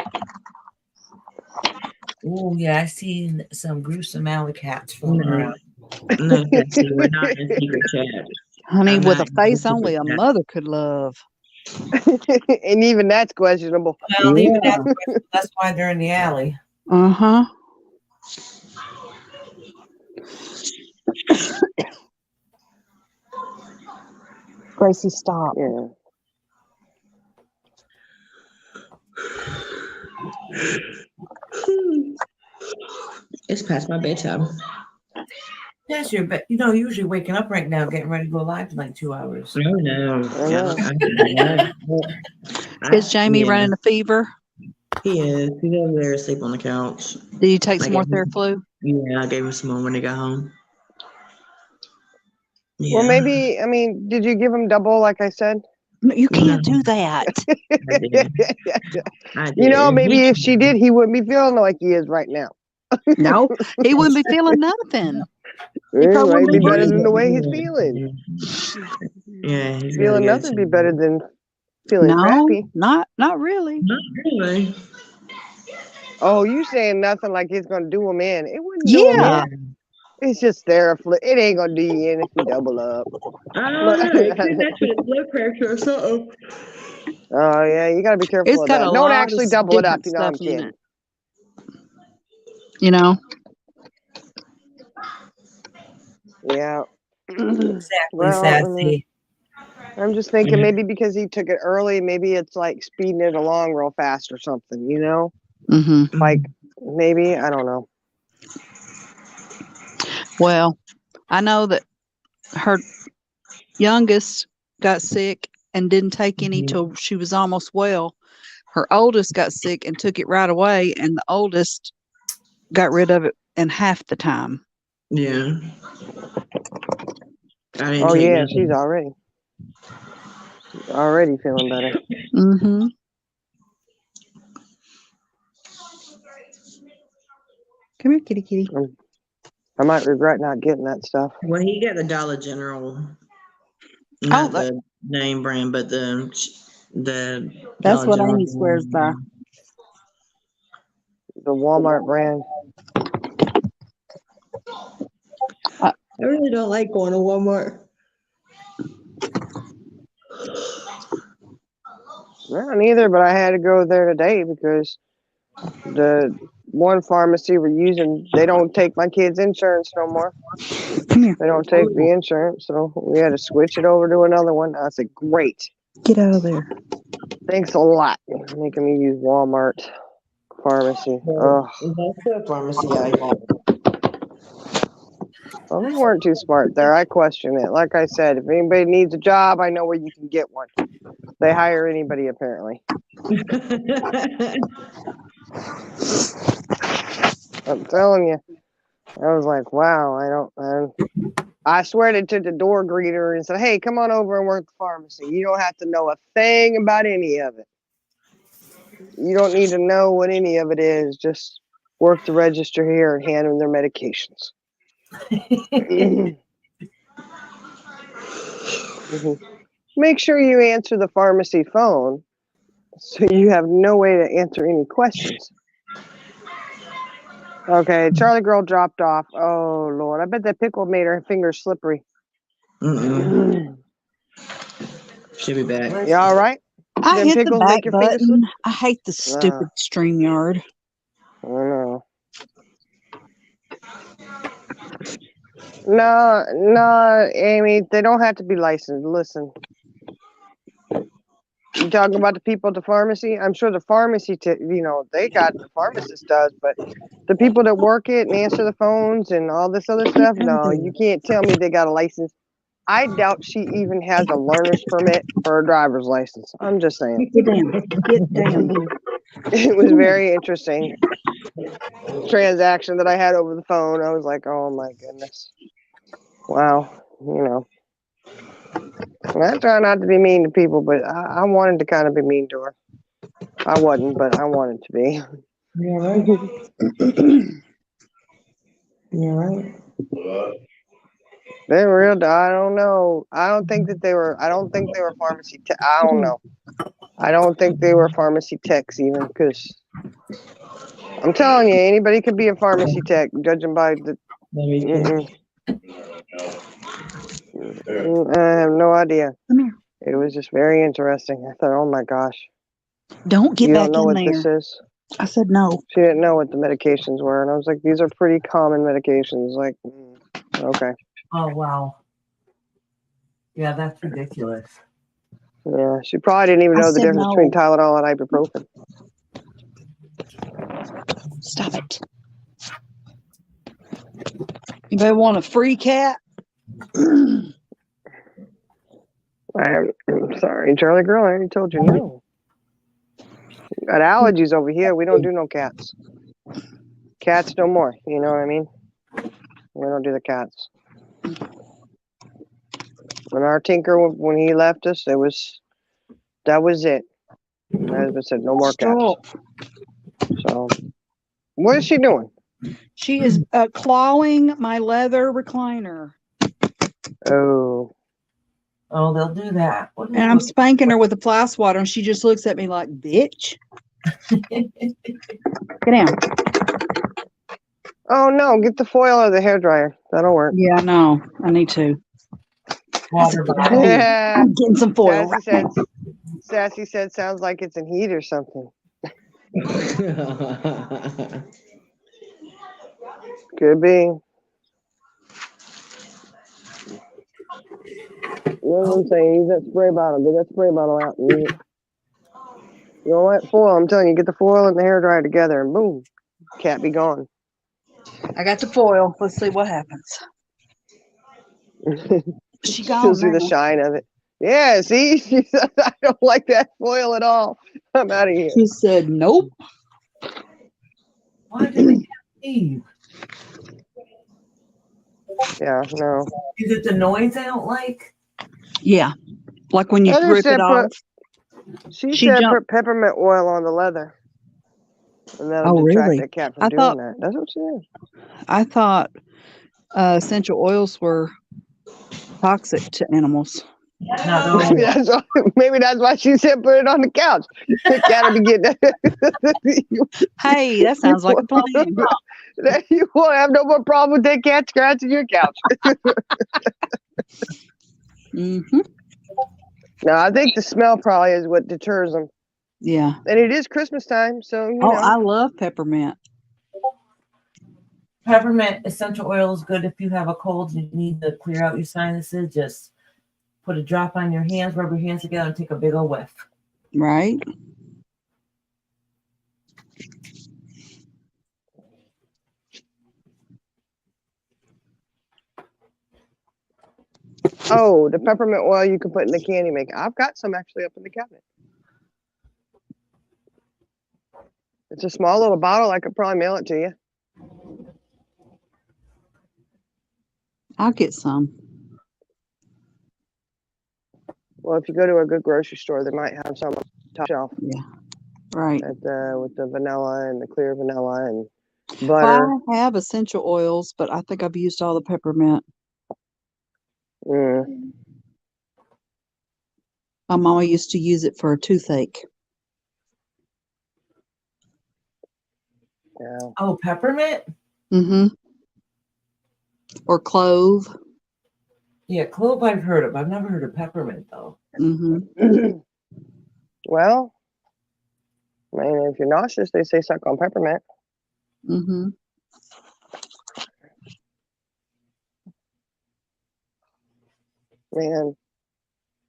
[SPEAKER 2] Oh yeah, I seen some gruesome alley cats floating around.
[SPEAKER 3] No, Betsy, we're not in a secret chat.
[SPEAKER 4] Honey,
[SPEAKER 3] I'm
[SPEAKER 4] with a
[SPEAKER 3] not in
[SPEAKER 4] face
[SPEAKER 3] secret
[SPEAKER 4] only a
[SPEAKER 3] chat.
[SPEAKER 4] mother could love.
[SPEAKER 1] And even that's questionable.
[SPEAKER 2] Well, even that's why they're in the alley.
[SPEAKER 4] Uh-huh. Gracie, stop.
[SPEAKER 1] Yeah.
[SPEAKER 3] It's past my bedtime.
[SPEAKER 2] That's your bet. Usually waking up right now, getting ready to go live in like 2 hours.
[SPEAKER 3] Oh no.
[SPEAKER 4] Is Jamie running a fever?
[SPEAKER 3] He is. He's over there asleep on the couch.
[SPEAKER 4] Did you take some more Theraflu?
[SPEAKER 3] Yeah, I gave him some more when he got home. Yeah.
[SPEAKER 1] Well, maybe, did you give him double like I said?
[SPEAKER 4] No, you can't do that.
[SPEAKER 3] I did.
[SPEAKER 1] Maybe if she did, he wouldn't be feeling like he is right now.
[SPEAKER 4] No, he wouldn't be feeling nothing.
[SPEAKER 1] It
[SPEAKER 4] probably
[SPEAKER 1] might be
[SPEAKER 4] wouldn't
[SPEAKER 1] better
[SPEAKER 4] be
[SPEAKER 1] than the way he's feeling.
[SPEAKER 3] Yeah, he's
[SPEAKER 1] Feeling nothing be better than feeling crappy.
[SPEAKER 4] Not really.
[SPEAKER 3] Not really.
[SPEAKER 1] Oh, you saying nothing like it's gonna do him in? It wouldn't do him
[SPEAKER 4] Yeah.
[SPEAKER 1] in. It's just Theraflu. It ain't gonna do you in if you double up.
[SPEAKER 3] That's your blood pressure or something.
[SPEAKER 1] Oh yeah, you gotta be careful
[SPEAKER 4] It's
[SPEAKER 1] of
[SPEAKER 4] got
[SPEAKER 1] that.
[SPEAKER 4] a
[SPEAKER 1] Don't
[SPEAKER 4] lot
[SPEAKER 1] actually
[SPEAKER 4] of
[SPEAKER 1] double it up.
[SPEAKER 4] different
[SPEAKER 1] I'm
[SPEAKER 4] stuff in
[SPEAKER 1] kidding.
[SPEAKER 4] it. You know.
[SPEAKER 1] Yeah.
[SPEAKER 2] Exactly, Sassy.
[SPEAKER 1] I'm just thinking maybe because he took it early, maybe it's like speeding it along real fast or something,
[SPEAKER 4] Mm-hmm.
[SPEAKER 1] Like maybe, I don't know.
[SPEAKER 4] Well, I know that her youngest got sick and didn't take any till she was almost well. Her oldest got sick and took it right away, and the oldest got rid of it in half the time.
[SPEAKER 3] Yeah.
[SPEAKER 1] Oh yeah, she's already feeling better.
[SPEAKER 4] Mm-hmm. Come here, kitty, kitty.
[SPEAKER 1] I might regret not getting that stuff.
[SPEAKER 3] Well, he got the Dollar General, not the name brand, but the
[SPEAKER 4] that's
[SPEAKER 3] Dollar
[SPEAKER 4] what
[SPEAKER 3] General
[SPEAKER 4] Amy swears by.
[SPEAKER 1] The Walmart brand.
[SPEAKER 3] I really don't like going to Walmart.
[SPEAKER 1] No, neither, but I had to go there today because the one pharmacy we're using, they don't take my kids' insurance no more.
[SPEAKER 4] Come here.
[SPEAKER 1] They don't take the insurance, so we had to switch it over to another one. I said, great.
[SPEAKER 4] Get out of there.
[SPEAKER 1] Thanks a lot. Making me use Walmart pharmacy. Oh,
[SPEAKER 3] That's the pharmacy I use.
[SPEAKER 1] well, we weren't too smart there. I question it. Like I said, if anybody needs a job, I know where you can get one. They hire anybody, apparently. I'm telling you. I was like, wow, I swear to the door greeter and said, hey, come on over and work the pharmacy. You don't have to know a thing about any of it. You don't need to know what any of it is. Just work the register here and hand them their medications. Make sure you answer the pharmacy phone so you have no way to answer any questions. Okay, Charlie girl dropped off. Oh, Lord. I bet that pickle made her fingers slippery.
[SPEAKER 3] Mm-mm. She'll be back.
[SPEAKER 1] You all right?
[SPEAKER 4] I
[SPEAKER 1] Them
[SPEAKER 4] hit the
[SPEAKER 1] pickles
[SPEAKER 4] back
[SPEAKER 1] make your fingers
[SPEAKER 4] button. I hate the stupid StreamYard.
[SPEAKER 1] I know. No, Amy, they don't have to be licensed. Listen. You talking about the people at the pharmacy? I'm sure the pharmacy, they got the pharmacist does, but the people that work it and answer the phones and all this other stuff, no, you can't tell me they got a license. I doubt she even has a learner's permit for a driver's license. I'm just saying.
[SPEAKER 4] Get down. Get down.
[SPEAKER 1] It was very interesting transaction that I had over the phone. I was like, oh my goodness. Wow. I try not to be mean to people, but I wanted to kind of be mean to her. I wasn't, but I wanted to be.
[SPEAKER 3] Yeah, right. Yeah, right.
[SPEAKER 1] They're real. I don't know. I don't think they were pharmacy. I don't know. I don't think they were pharmacy techs even, because I'm telling you, anybody could be a pharmacy tech, judging by the. I have no idea.
[SPEAKER 4] Come here.
[SPEAKER 1] It was just very interesting. I thought, oh my gosh,
[SPEAKER 4] Don't get
[SPEAKER 1] you
[SPEAKER 4] back
[SPEAKER 1] don't know
[SPEAKER 4] in
[SPEAKER 1] what
[SPEAKER 4] there.
[SPEAKER 1] this is?
[SPEAKER 4] I said no.
[SPEAKER 1] She didn't know what the medications were, and I was like, these are pretty common medications. Like, okay.
[SPEAKER 2] Oh, wow. Yeah, that's ridiculous.
[SPEAKER 1] Yeah, she probably didn't even
[SPEAKER 4] I
[SPEAKER 1] know the
[SPEAKER 4] said
[SPEAKER 1] difference
[SPEAKER 4] no.
[SPEAKER 1] between Tylenol and ibuprofen.
[SPEAKER 4] Stop it. Anybody want a free cat?
[SPEAKER 1] I'm sorry, Charlie girl, I already told you no. Got allergies over here. We don't do no cats. Cats no more. You know what I mean? We don't do the cats. When our tinker, when he left us, that was it. My husband said no more cats. So, what is she doing?
[SPEAKER 4] She is clawing my leather recliner.
[SPEAKER 1] Oh,
[SPEAKER 2] They'll do that.
[SPEAKER 4] And I'm spanking her with a fly swatter, and she just looks at me like, bitch. Get down.
[SPEAKER 1] oh no! Get the foil of the hairdryer. That'll work.
[SPEAKER 4] Yeah, no, I need to.
[SPEAKER 2] Water
[SPEAKER 1] Yeah.
[SPEAKER 4] I'm getting some foil.
[SPEAKER 1] Sassy said, sounds like it's in heat or something. Could be. You know what I'm saying? Use that spray bottle. Get that spray bottle out and use it. You know what? Foil. I'm telling you, get the foil and the hairdryer together, and boom, cat be gone.
[SPEAKER 4] I got the foil. Let's see what happens. She gone.
[SPEAKER 1] She'll see the shine of it. Yeah, see? She said, I don't like that foil at all. I'm out of here.
[SPEAKER 4] She said, nope.
[SPEAKER 2] Why did they leave?
[SPEAKER 1] Yeah, no.
[SPEAKER 2] Is it the noise I don't like?
[SPEAKER 4] Yeah. Like when you rip it off.
[SPEAKER 1] She said put peppermint oil on the leather. And that'll detract that cat from doing that. That's what she said.
[SPEAKER 4] I thought essential oils were toxic to animals.
[SPEAKER 1] Maybe that's why she said put it on the couch. The cat will be getting that.
[SPEAKER 4] Hey, that sounds like a plan.
[SPEAKER 1] You won't have no more problem with that cat scratching your couch.
[SPEAKER 4] Mm-hmm.
[SPEAKER 1] No, I think the smell probably is what deters them.
[SPEAKER 4] Yeah.
[SPEAKER 1] And it is Christmas time, so you know.
[SPEAKER 4] I love peppermint.
[SPEAKER 2] Peppermint essential oil is good if you have a cold and you need to clear out your sinuses. Just put a drop on your hands, rub your hands together, and take a big old whiff.
[SPEAKER 4] Right.
[SPEAKER 1] Oh, the peppermint oil you can put in the candy maker. I've got some actually up in the cabinet. It's a small little bottle. I could probably mail it to you.
[SPEAKER 4] I'll get some.
[SPEAKER 1] Well, if you go to a good grocery store, they might have some on the top shelf
[SPEAKER 4] Yeah. Right.
[SPEAKER 1] with the vanilla and the clear vanilla and
[SPEAKER 4] Well,
[SPEAKER 1] butter.
[SPEAKER 4] I have essential oils, but I think I've used all the peppermint.
[SPEAKER 1] Mm,
[SPEAKER 4] My mama used to use it for a toothache.
[SPEAKER 1] yeah.
[SPEAKER 2] Oh, peppermint?
[SPEAKER 4] Mm-hmm. Or clove.
[SPEAKER 2] Yeah, clove I've heard of. I've never heard of peppermint though.
[SPEAKER 4] Mm-hmm.
[SPEAKER 1] Well, I mean, if you're nauseous, they say suck on peppermint.
[SPEAKER 4] Mm-hmm.
[SPEAKER 1] Man,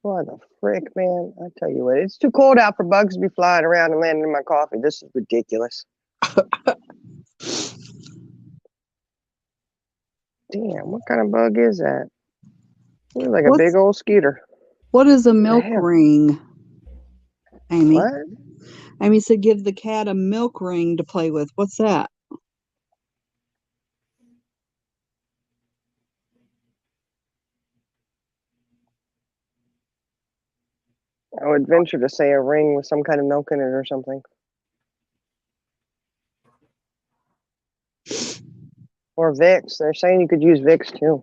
[SPEAKER 1] what the frick, man? I tell you what, it's too cold out for bugs to be flying around and landing in my coffee. This is ridiculous. Damn, what kind of bug is that? Looks like a big old skeeter.
[SPEAKER 4] What is a milk
[SPEAKER 1] Damn.
[SPEAKER 4] ring, Amy?
[SPEAKER 1] What?
[SPEAKER 4] Amy said give the cat a milk ring to play with. What's that?
[SPEAKER 1] I would venture to say a ring with some kind of milk in it or something. Or Vicks. They're saying you could use Vicks too.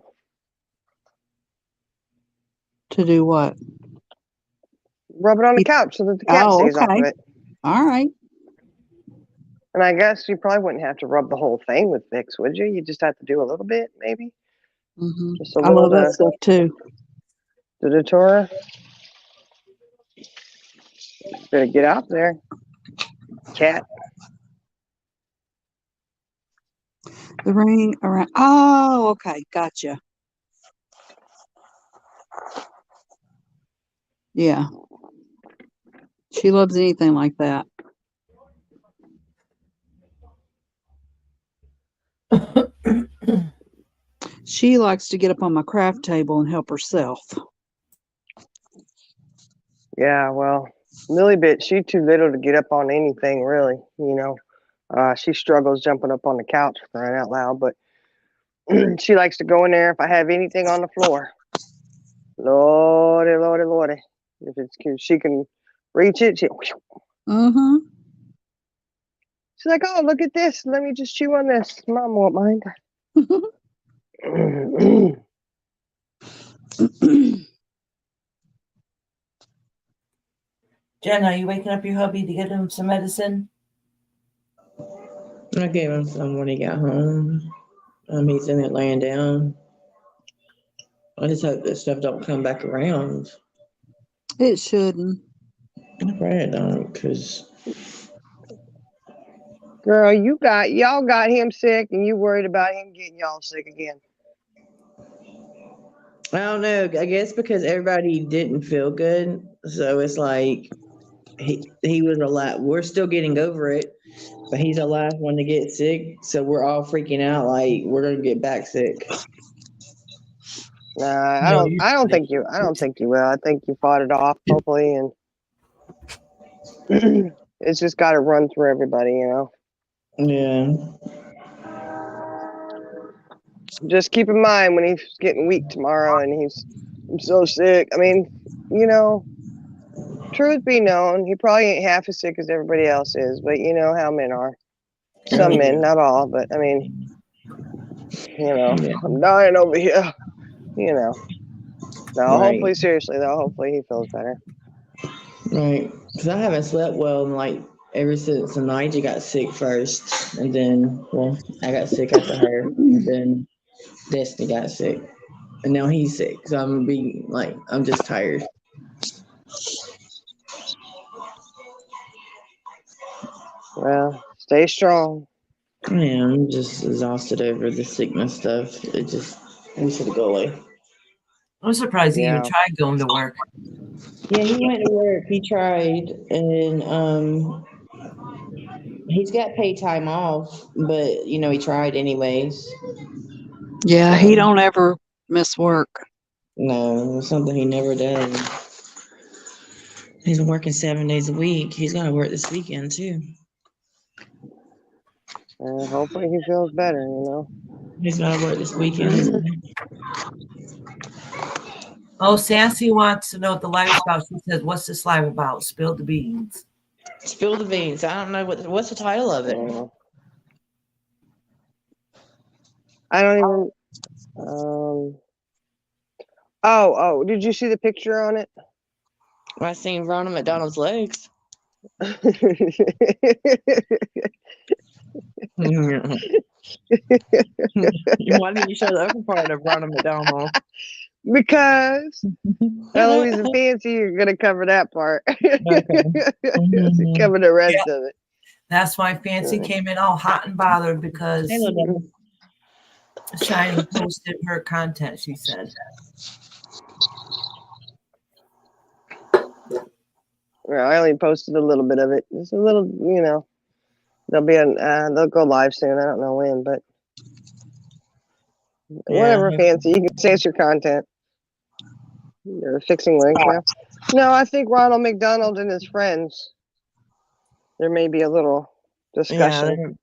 [SPEAKER 4] To do what?
[SPEAKER 1] Rub it on the couch so that the cat stays off of it.
[SPEAKER 4] All right.
[SPEAKER 1] And I guess you probably wouldn't have to rub the whole thing with Vicks, would you? You just have to do a little bit, maybe.
[SPEAKER 4] Mm-hmm.
[SPEAKER 1] Just a
[SPEAKER 4] I
[SPEAKER 1] little
[SPEAKER 4] love that stuff too.
[SPEAKER 1] the Deterring. Better get out there, cat.
[SPEAKER 4] The ring around. Oh, okay. Gotcha. Yeah. She loves anything like that. She likes to get up on my craft table and help herself.
[SPEAKER 1] Yeah, well, Millie Bit, she's too little to get up on anything, really. You know, she struggles jumping up on the couch, for crying out loud. But she likes to go in there if I have anything on the floor. Lordy, lordy, lordy. If it's cute, she can reach it.
[SPEAKER 4] Mm-hmm.
[SPEAKER 1] She's like, oh, look at this. Let me just chew on this. Mom won't mind.
[SPEAKER 2] Jen, are you waking up your hubby to get him some medicine?
[SPEAKER 3] I gave him some when he got home. He's in it laying down. I just hope this stuff don't come back around.
[SPEAKER 4] It shouldn't.
[SPEAKER 3] I pray it don't, because
[SPEAKER 1] Girl, y'all got him sick and you worried about him getting y'all sick again.
[SPEAKER 3] I don't know. I guess because everybody didn't feel good. So it's like he was a lot. We're still getting over it, but he's the last one to get sick. So we're all freaking out like we're gonna get back sick.
[SPEAKER 1] Nah,
[SPEAKER 2] No,
[SPEAKER 1] I don't think you will. I think you fought it off, hopefully, and it's just got to run through everybody, you know.
[SPEAKER 3] Yeah.
[SPEAKER 1] Just keep in mind when he's getting weak tomorrow and I'm so sick. I mean, you know, truth be known, he probably ain't half as sick as everybody else is, but you know how men are. Some men, not all, but I mean, you know,
[SPEAKER 3] Yeah.
[SPEAKER 1] I'm dying over here, you know. No,
[SPEAKER 3] Right.
[SPEAKER 1] hopefully, seriously though, hopefully he feels better.
[SPEAKER 3] Right. Because I haven't slept well in like ever since Nigel got sick first, and then I got sick after her, and then Destiny got sick, and now he's sick. So I'm just tired.
[SPEAKER 1] Well, stay strong.
[SPEAKER 3] Yeah, I'm just exhausted over the sickness stuff. It just needs to go away.
[SPEAKER 2] I'm surprised he even
[SPEAKER 1] Yeah.
[SPEAKER 2] tried going to work.
[SPEAKER 3] Yeah, he went to work. He tried, and he's got paid time off, but he tried anyways.
[SPEAKER 4] Yeah, he don't ever miss work.
[SPEAKER 3] No, it's something he never does. He's working 7 days a week. He's gonna work this weekend too.
[SPEAKER 1] Hopefully he feels better, you know.
[SPEAKER 3] He's gonna work this weekend.
[SPEAKER 2] Oh, Sassy wants to know what the live is about. She says, "What's this live about? Spill the beans."
[SPEAKER 3] Spill the beans. I don't know what's the title of it.
[SPEAKER 1] I don't even. Oh! Did you see the picture on it?
[SPEAKER 3] I seen Ronald McDonald's legs. Why didn't you show the upper part of Ronald McDonald?
[SPEAKER 1] Because Eloise and Fancy are gonna cover that part.
[SPEAKER 3] Okay.
[SPEAKER 1] Cover the rest of it.
[SPEAKER 2] That's why Fancy came in all hot and bothered because Shiny posted her content, she said.
[SPEAKER 1] Well, I only posted a little bit of it. Just a little, you know. They'll go live soon. I don't know when, but whatever, Fancy. You can say it's your content. You're fixing links now. No, I think Ronald McDonald and his friends. There may be a little discussion.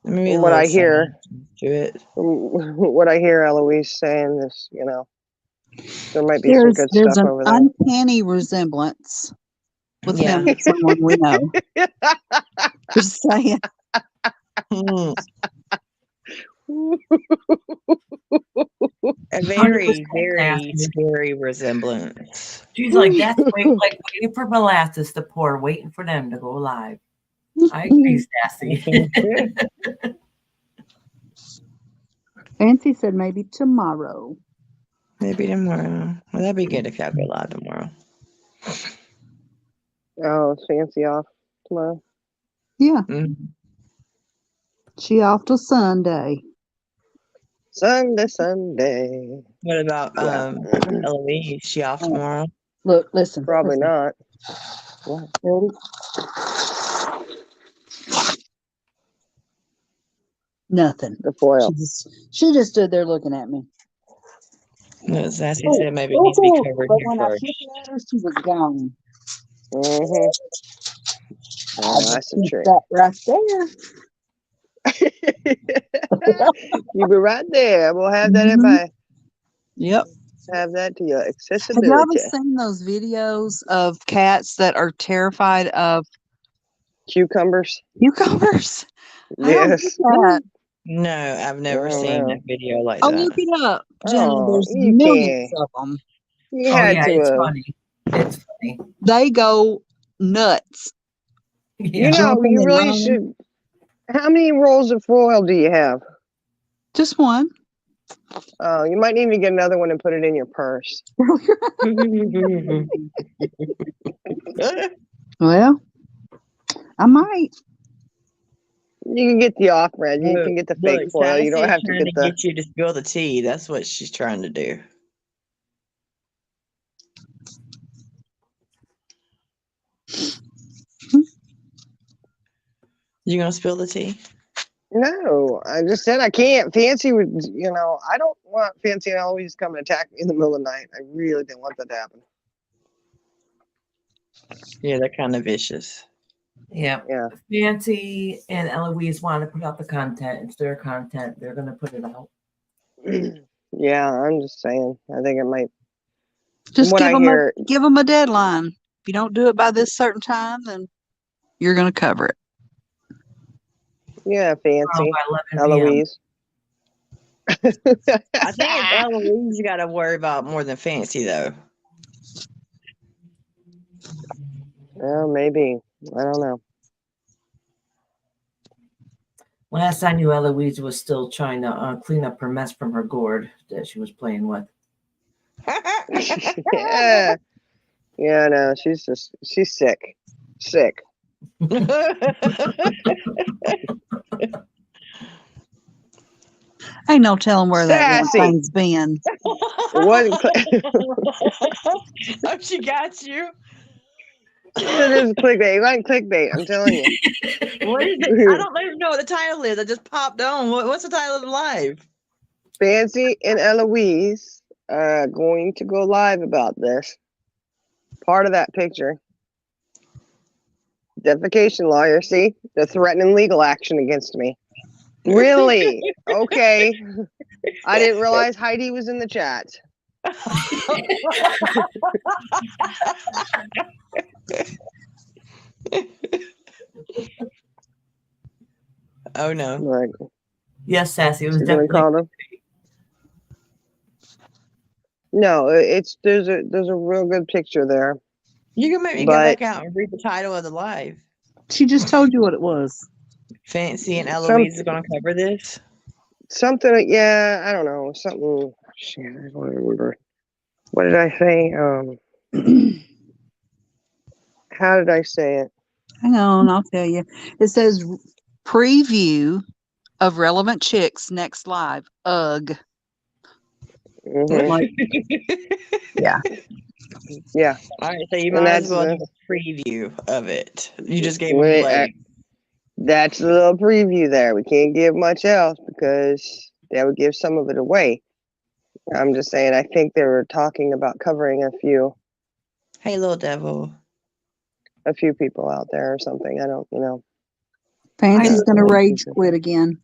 [SPEAKER 3] Maybe
[SPEAKER 1] What I hear,
[SPEAKER 3] to it.
[SPEAKER 1] what I hear Eloise saying is, you know, there might be some good
[SPEAKER 4] There's
[SPEAKER 1] stuff
[SPEAKER 4] an
[SPEAKER 1] over there.
[SPEAKER 4] uncanny resemblance with him and someone we know. Just saying.
[SPEAKER 3] A very, very scary resemblance.
[SPEAKER 2] She's like, that's waiting for molasses to pour, waiting for them to go live. I agree, Sassy.
[SPEAKER 4] Fancy said maybe tomorrow.
[SPEAKER 3] Maybe tomorrow. Well, that'd be good if y'all go live tomorrow.
[SPEAKER 1] Oh, is Fancy off tomorrow?
[SPEAKER 4] Yeah.
[SPEAKER 3] Mm-hmm.
[SPEAKER 4] She off till Sunday.
[SPEAKER 1] Sunday.
[SPEAKER 3] What about Eloise? She off tomorrow?
[SPEAKER 4] Look, listen.
[SPEAKER 1] Probably not.
[SPEAKER 4] Ready? Nothing.
[SPEAKER 1] The foil.
[SPEAKER 4] She just stood there looking at me.
[SPEAKER 3] No, Sassy said maybe it needs to be covered
[SPEAKER 4] but
[SPEAKER 3] here
[SPEAKER 4] when
[SPEAKER 3] first.
[SPEAKER 4] I picked it up, she was gone.
[SPEAKER 1] Oh, that's a trick.
[SPEAKER 4] That right there.
[SPEAKER 1] You be right there. We'll have that in my.
[SPEAKER 4] Yep.
[SPEAKER 1] Have that to your
[SPEAKER 4] Have
[SPEAKER 1] accessibility.
[SPEAKER 4] y'all ever seen those videos of cats that are terrified of
[SPEAKER 1] Cucumbers?
[SPEAKER 4] cucumbers?
[SPEAKER 1] Yes.
[SPEAKER 3] No, I've never seen a video like
[SPEAKER 4] Oh,
[SPEAKER 3] that.
[SPEAKER 4] look it up, Jenna.
[SPEAKER 1] Oh,
[SPEAKER 4] There's
[SPEAKER 1] you
[SPEAKER 4] millions
[SPEAKER 1] can't.
[SPEAKER 4] of them.
[SPEAKER 1] You had to.
[SPEAKER 2] It's funny. It's funny.
[SPEAKER 4] They go nuts.
[SPEAKER 2] Yeah.
[SPEAKER 1] You know,
[SPEAKER 4] Jumping
[SPEAKER 1] you
[SPEAKER 4] and
[SPEAKER 1] really
[SPEAKER 4] running.
[SPEAKER 1] should. How many rolls of foil do you have?
[SPEAKER 4] Just one.
[SPEAKER 1] Oh, you might need to get another one and put it in your purse.
[SPEAKER 4] Well, I might.
[SPEAKER 1] You can get the off-brand. You can get the fake foil. You don't have to
[SPEAKER 3] trying
[SPEAKER 1] get
[SPEAKER 3] to
[SPEAKER 1] the.
[SPEAKER 3] get you to spill the tea. That's what she's trying to do. You gonna spill the tea?
[SPEAKER 1] No, I just said I can't. Fancy would, you know, I don't want Fancy and Eloise to come and attack me in the middle of the night. I really didn't want that to happen.
[SPEAKER 3] Yeah, they're kind of vicious.
[SPEAKER 2] Yeah.
[SPEAKER 1] Yeah.
[SPEAKER 2] Fancy and Eloise want to put out the content. It's their content. They're going to put it out.
[SPEAKER 1] Yeah, I'm just saying. I think it might.
[SPEAKER 4] Just give them a deadline. If you don't do it by this certain time, then you're going to cover it.
[SPEAKER 1] Yeah, Fancy. Eloise.
[SPEAKER 3] I think it's Eloise you got to worry about more than Fancy, though.
[SPEAKER 1] Well, maybe. I don't know.
[SPEAKER 2] Last I knew, Eloise was still trying to clean up her mess from her gourd that she was playing with.
[SPEAKER 1] Yeah. Yeah, no, she's sick. Sick.
[SPEAKER 4] Ain't no telling where that damn
[SPEAKER 1] Sassy.
[SPEAKER 4] thing's been.
[SPEAKER 1] It wasn't.
[SPEAKER 3] Oh, she got you.
[SPEAKER 1] It is clickbait. It wasn't clickbait. I'm telling you.
[SPEAKER 3] What is it? I don't even know what the title is. I just popped on. What's the title of the live?
[SPEAKER 1] Fancy and Eloise going to go live about this. Part of that picture. Defecation lawyer. See, they're threatening legal action against me. Really? Okay. I didn't realize Heidi was in the chat.
[SPEAKER 3] Oh no.
[SPEAKER 1] Like,
[SPEAKER 2] Yes, Sassy. It was
[SPEAKER 1] she's gonna
[SPEAKER 2] definitely.
[SPEAKER 1] call them. No, there's a real good picture there.
[SPEAKER 3] You can maybe go back out and read the title of the live.
[SPEAKER 4] She just told you what it was.
[SPEAKER 3] Fancy and Eloise is going to cover this.
[SPEAKER 1] Something, yeah, I don't know, something. Shit, I don't remember. What did I say? How did I say it?
[SPEAKER 4] Hang on, I'll tell you. It says preview of relevant chicks next live. Ugh.
[SPEAKER 1] Mhm.
[SPEAKER 4] Like, yeah.
[SPEAKER 1] Yeah.
[SPEAKER 3] All right, so you
[SPEAKER 1] And
[SPEAKER 3] might as
[SPEAKER 1] that's
[SPEAKER 3] well
[SPEAKER 1] the-
[SPEAKER 3] do a preview of it. You just gave a
[SPEAKER 1] Wait,
[SPEAKER 3] play.
[SPEAKER 1] That's a little preview there. We can't give much else because that would give some of it away. I'm just saying, I think they were talking about covering a few
[SPEAKER 3] Hey, little devil.
[SPEAKER 1] people out there or something. I don't,
[SPEAKER 4] Fancy's
[SPEAKER 1] Yeah.
[SPEAKER 4] gonna rage quit again.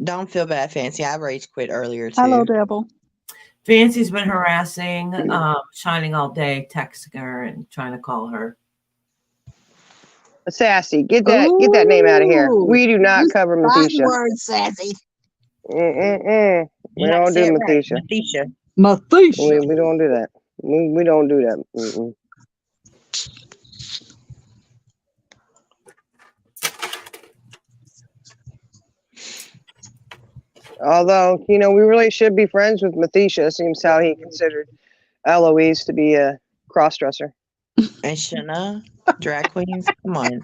[SPEAKER 3] Don't feel bad, Fancy. I rage quit earlier too.
[SPEAKER 4] Hello, devil.
[SPEAKER 2] Fancy's been harassing Shining all day, texting her and trying to call her.
[SPEAKER 1] Sassy, get that name out of here.
[SPEAKER 4] Ooh,
[SPEAKER 1] We do not
[SPEAKER 4] use
[SPEAKER 1] cover
[SPEAKER 4] fighting
[SPEAKER 1] Matisha.
[SPEAKER 4] words, Sassy.
[SPEAKER 1] We
[SPEAKER 3] You have
[SPEAKER 1] don't
[SPEAKER 3] to say
[SPEAKER 1] do
[SPEAKER 3] it right.
[SPEAKER 1] Matisha.
[SPEAKER 4] Matisha.
[SPEAKER 1] We don't do that. We don't do that. Mm-mm. Although, we really should be friends with Matisha. Seems how he considered Eloise to be a cross-dresser.
[SPEAKER 3] And Shana, drag queens, come on.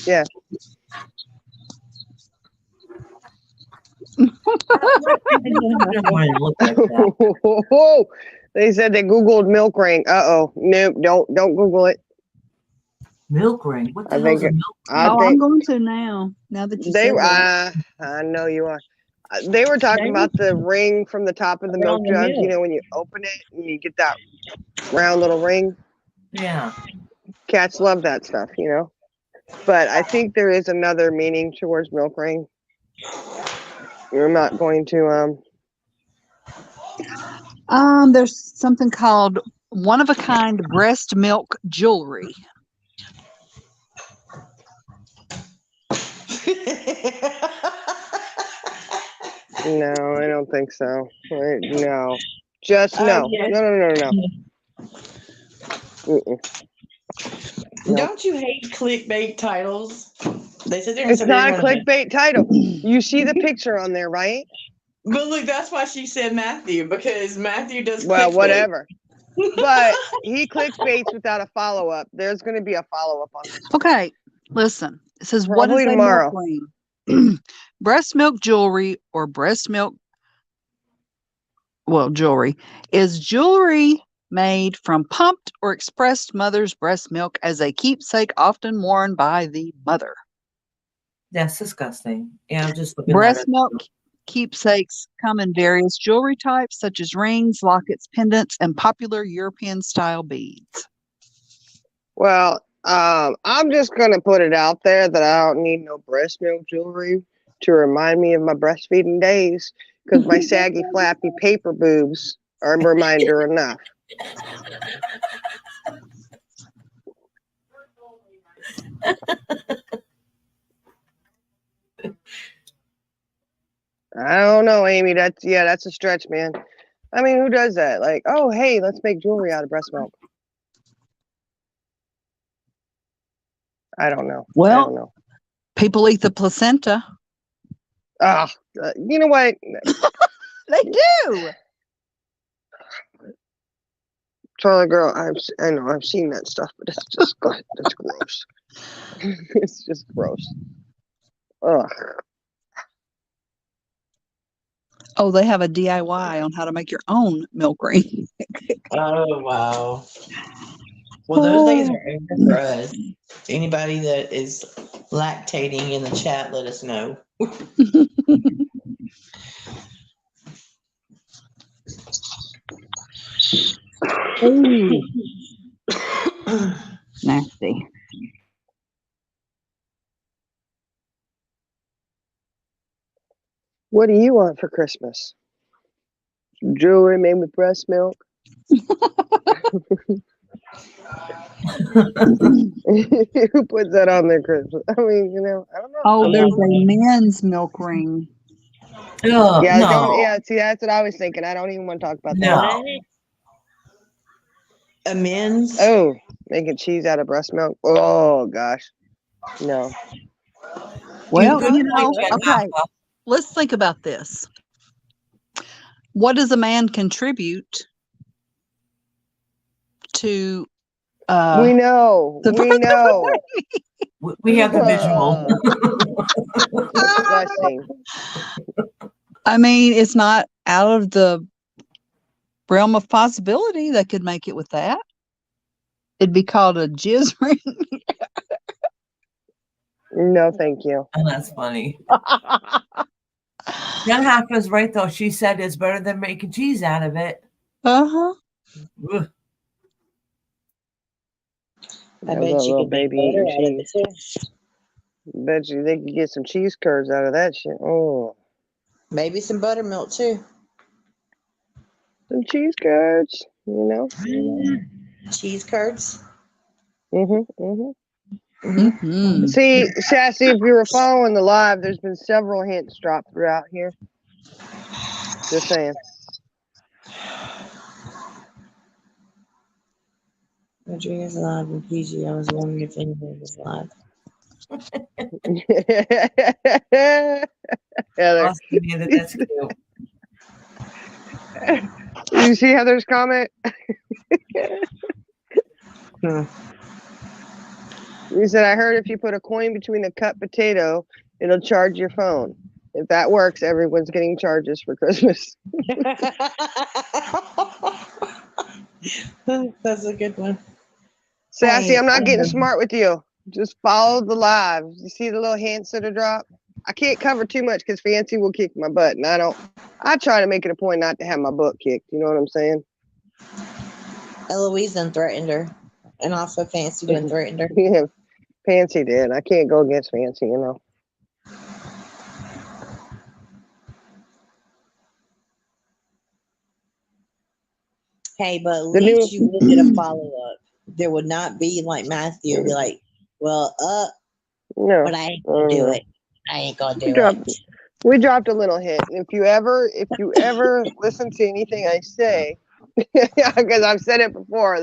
[SPEAKER 1] Yeah. They said they Googled milk ring. Uh-oh. Nope, don't Google it.
[SPEAKER 2] Milk ring? What the
[SPEAKER 1] I
[SPEAKER 2] hell's
[SPEAKER 1] think
[SPEAKER 2] a milk ring?
[SPEAKER 4] I'm going to now. Now that you
[SPEAKER 1] they
[SPEAKER 4] said that.
[SPEAKER 1] I know you are. They were talking about the ring from the top of the milk
[SPEAKER 3] Around the
[SPEAKER 1] jug.
[SPEAKER 3] milk.
[SPEAKER 1] When you open it and you get that round little ring.
[SPEAKER 2] Yeah.
[SPEAKER 1] Cats love that stuff, But I think there is another meaning towards milk ring. You're not going to
[SPEAKER 4] There's something called one of a kind breast milk jewelry.
[SPEAKER 1] No, I don't think so. No. Just no.
[SPEAKER 3] Yes.
[SPEAKER 1] No. Mm-mm. No.
[SPEAKER 3] Don't you hate clickbait titles? They said they're
[SPEAKER 1] It's not a
[SPEAKER 3] gonna
[SPEAKER 1] clickbait title. You see the picture on there, right?
[SPEAKER 3] But look, that's why she said Matthew, because Matthew does
[SPEAKER 1] Well,
[SPEAKER 3] clickbait.
[SPEAKER 1] whatever. But he clickbaits without a follow-up. There's going to be a follow-up on this.
[SPEAKER 4] Okay, listen. It says, what
[SPEAKER 1] Probably
[SPEAKER 4] is
[SPEAKER 1] tomorrow.
[SPEAKER 4] a milk ring? Breast milk jewelry or breast milk, jewelry is jewelry made from pumped or expressed mother's breast milk as a keepsake often worn by the mother.
[SPEAKER 2] That's disgusting. Yeah, I'm just looking
[SPEAKER 4] Breast
[SPEAKER 2] at it.
[SPEAKER 4] milk keepsakes come in various jewelry types such as rings, lockets, pendants, and popular European style beads.
[SPEAKER 1] Well, I'm just going to put it out there that I don't need no breast milk jewelry to remind me of my breastfeeding days because my saggy, flappy paper boobs are a reminder enough. I don't know, Amy. That's a stretch, man. I mean, who does that? Like, oh, hey, let's make jewelry out of breast milk. I don't know.
[SPEAKER 4] Well,
[SPEAKER 1] I don't know.
[SPEAKER 4] People eat the placenta.
[SPEAKER 1] You know what?
[SPEAKER 4] They do.
[SPEAKER 1] Charlie girl, I know I've seen that stuff, but it's just that's gross. It's just gross. Ugh.
[SPEAKER 4] Oh, they have a DIY on how to make your own milk cream.
[SPEAKER 3] Oh, wow. Well, those days are over for us. Anybody that is lactating in the chat, let us know.
[SPEAKER 4] Ooh, nasty.
[SPEAKER 1] What do you want for Christmas? Some jewelry made with breast milk? Who puts that on their Christmas? I mean, I don't know.
[SPEAKER 4] Oh,
[SPEAKER 1] I'm
[SPEAKER 4] there's
[SPEAKER 1] not-
[SPEAKER 4] a men's milk ring.
[SPEAKER 1] Yeah,
[SPEAKER 2] no.
[SPEAKER 1] don't. Yeah, see, that's what I was thinking. I don't even want to talk about that.
[SPEAKER 2] No.
[SPEAKER 3] Amends.
[SPEAKER 1] Oh, making cheese out of breast milk. Oh gosh, no.
[SPEAKER 4] Well,
[SPEAKER 2] good point,
[SPEAKER 4] okay, let's think about this. What does a man contribute to
[SPEAKER 1] We know.
[SPEAKER 4] the
[SPEAKER 1] We know.
[SPEAKER 2] We have the visual.
[SPEAKER 1] Disgusting.
[SPEAKER 4] I mean, it's not out of the realm of possibility they could make it with that. It'd be called a jizz ring.
[SPEAKER 1] No, thank you.
[SPEAKER 2] And that's funny. Jen Half is right, though. She said it's better than making cheese out of it.
[SPEAKER 4] Uh-huh.
[SPEAKER 2] Ugh.
[SPEAKER 3] I
[SPEAKER 1] That
[SPEAKER 3] bet you
[SPEAKER 1] little
[SPEAKER 3] could make
[SPEAKER 1] baby
[SPEAKER 3] butter
[SPEAKER 1] eating
[SPEAKER 3] out of it
[SPEAKER 1] cheese.
[SPEAKER 3] too.
[SPEAKER 1] Bet you they could get some cheese curds out of that shit. Oh,
[SPEAKER 3] Maybe some buttermilk too.
[SPEAKER 1] some cheese curds.
[SPEAKER 3] Cheese curds.
[SPEAKER 4] Mhm.
[SPEAKER 1] See, Sassy, if you were following the live, there's been several hints dropped throughout here. Just saying.
[SPEAKER 3] Rodriguez live and PG. I was wondering if anyone was live.
[SPEAKER 1] Heather,
[SPEAKER 2] Awesome, Amanda, that's cute.
[SPEAKER 1] did you see Heather's comment? You said, I heard if you put a coin between a cut potato, it'll charge your phone. If that works, everyone's getting charges for Christmas.
[SPEAKER 3] That's a good one.
[SPEAKER 1] Sassy,
[SPEAKER 3] Hey,
[SPEAKER 1] I'm not getting smart with you. Just follow the live. You see the little hints that are dropped? I can't cover too much because Fancy will kick my butt, and I try to make it a point not to have my butt kicked. You know what I'm saying?
[SPEAKER 3] Eloise done threatened her, and also Fancy done threatened her.
[SPEAKER 1] Yeah, Fancy did. I can't go against Fancy,
[SPEAKER 3] Hey, but at
[SPEAKER 1] The new-
[SPEAKER 3] least you would get a follow up. There would not be like Matthew be like, well,
[SPEAKER 1] No.
[SPEAKER 3] but I ain't gonna do it. I ain't gonna do it.
[SPEAKER 1] We dropped a little hint. If you ever listen to anything I say, because I've said it before,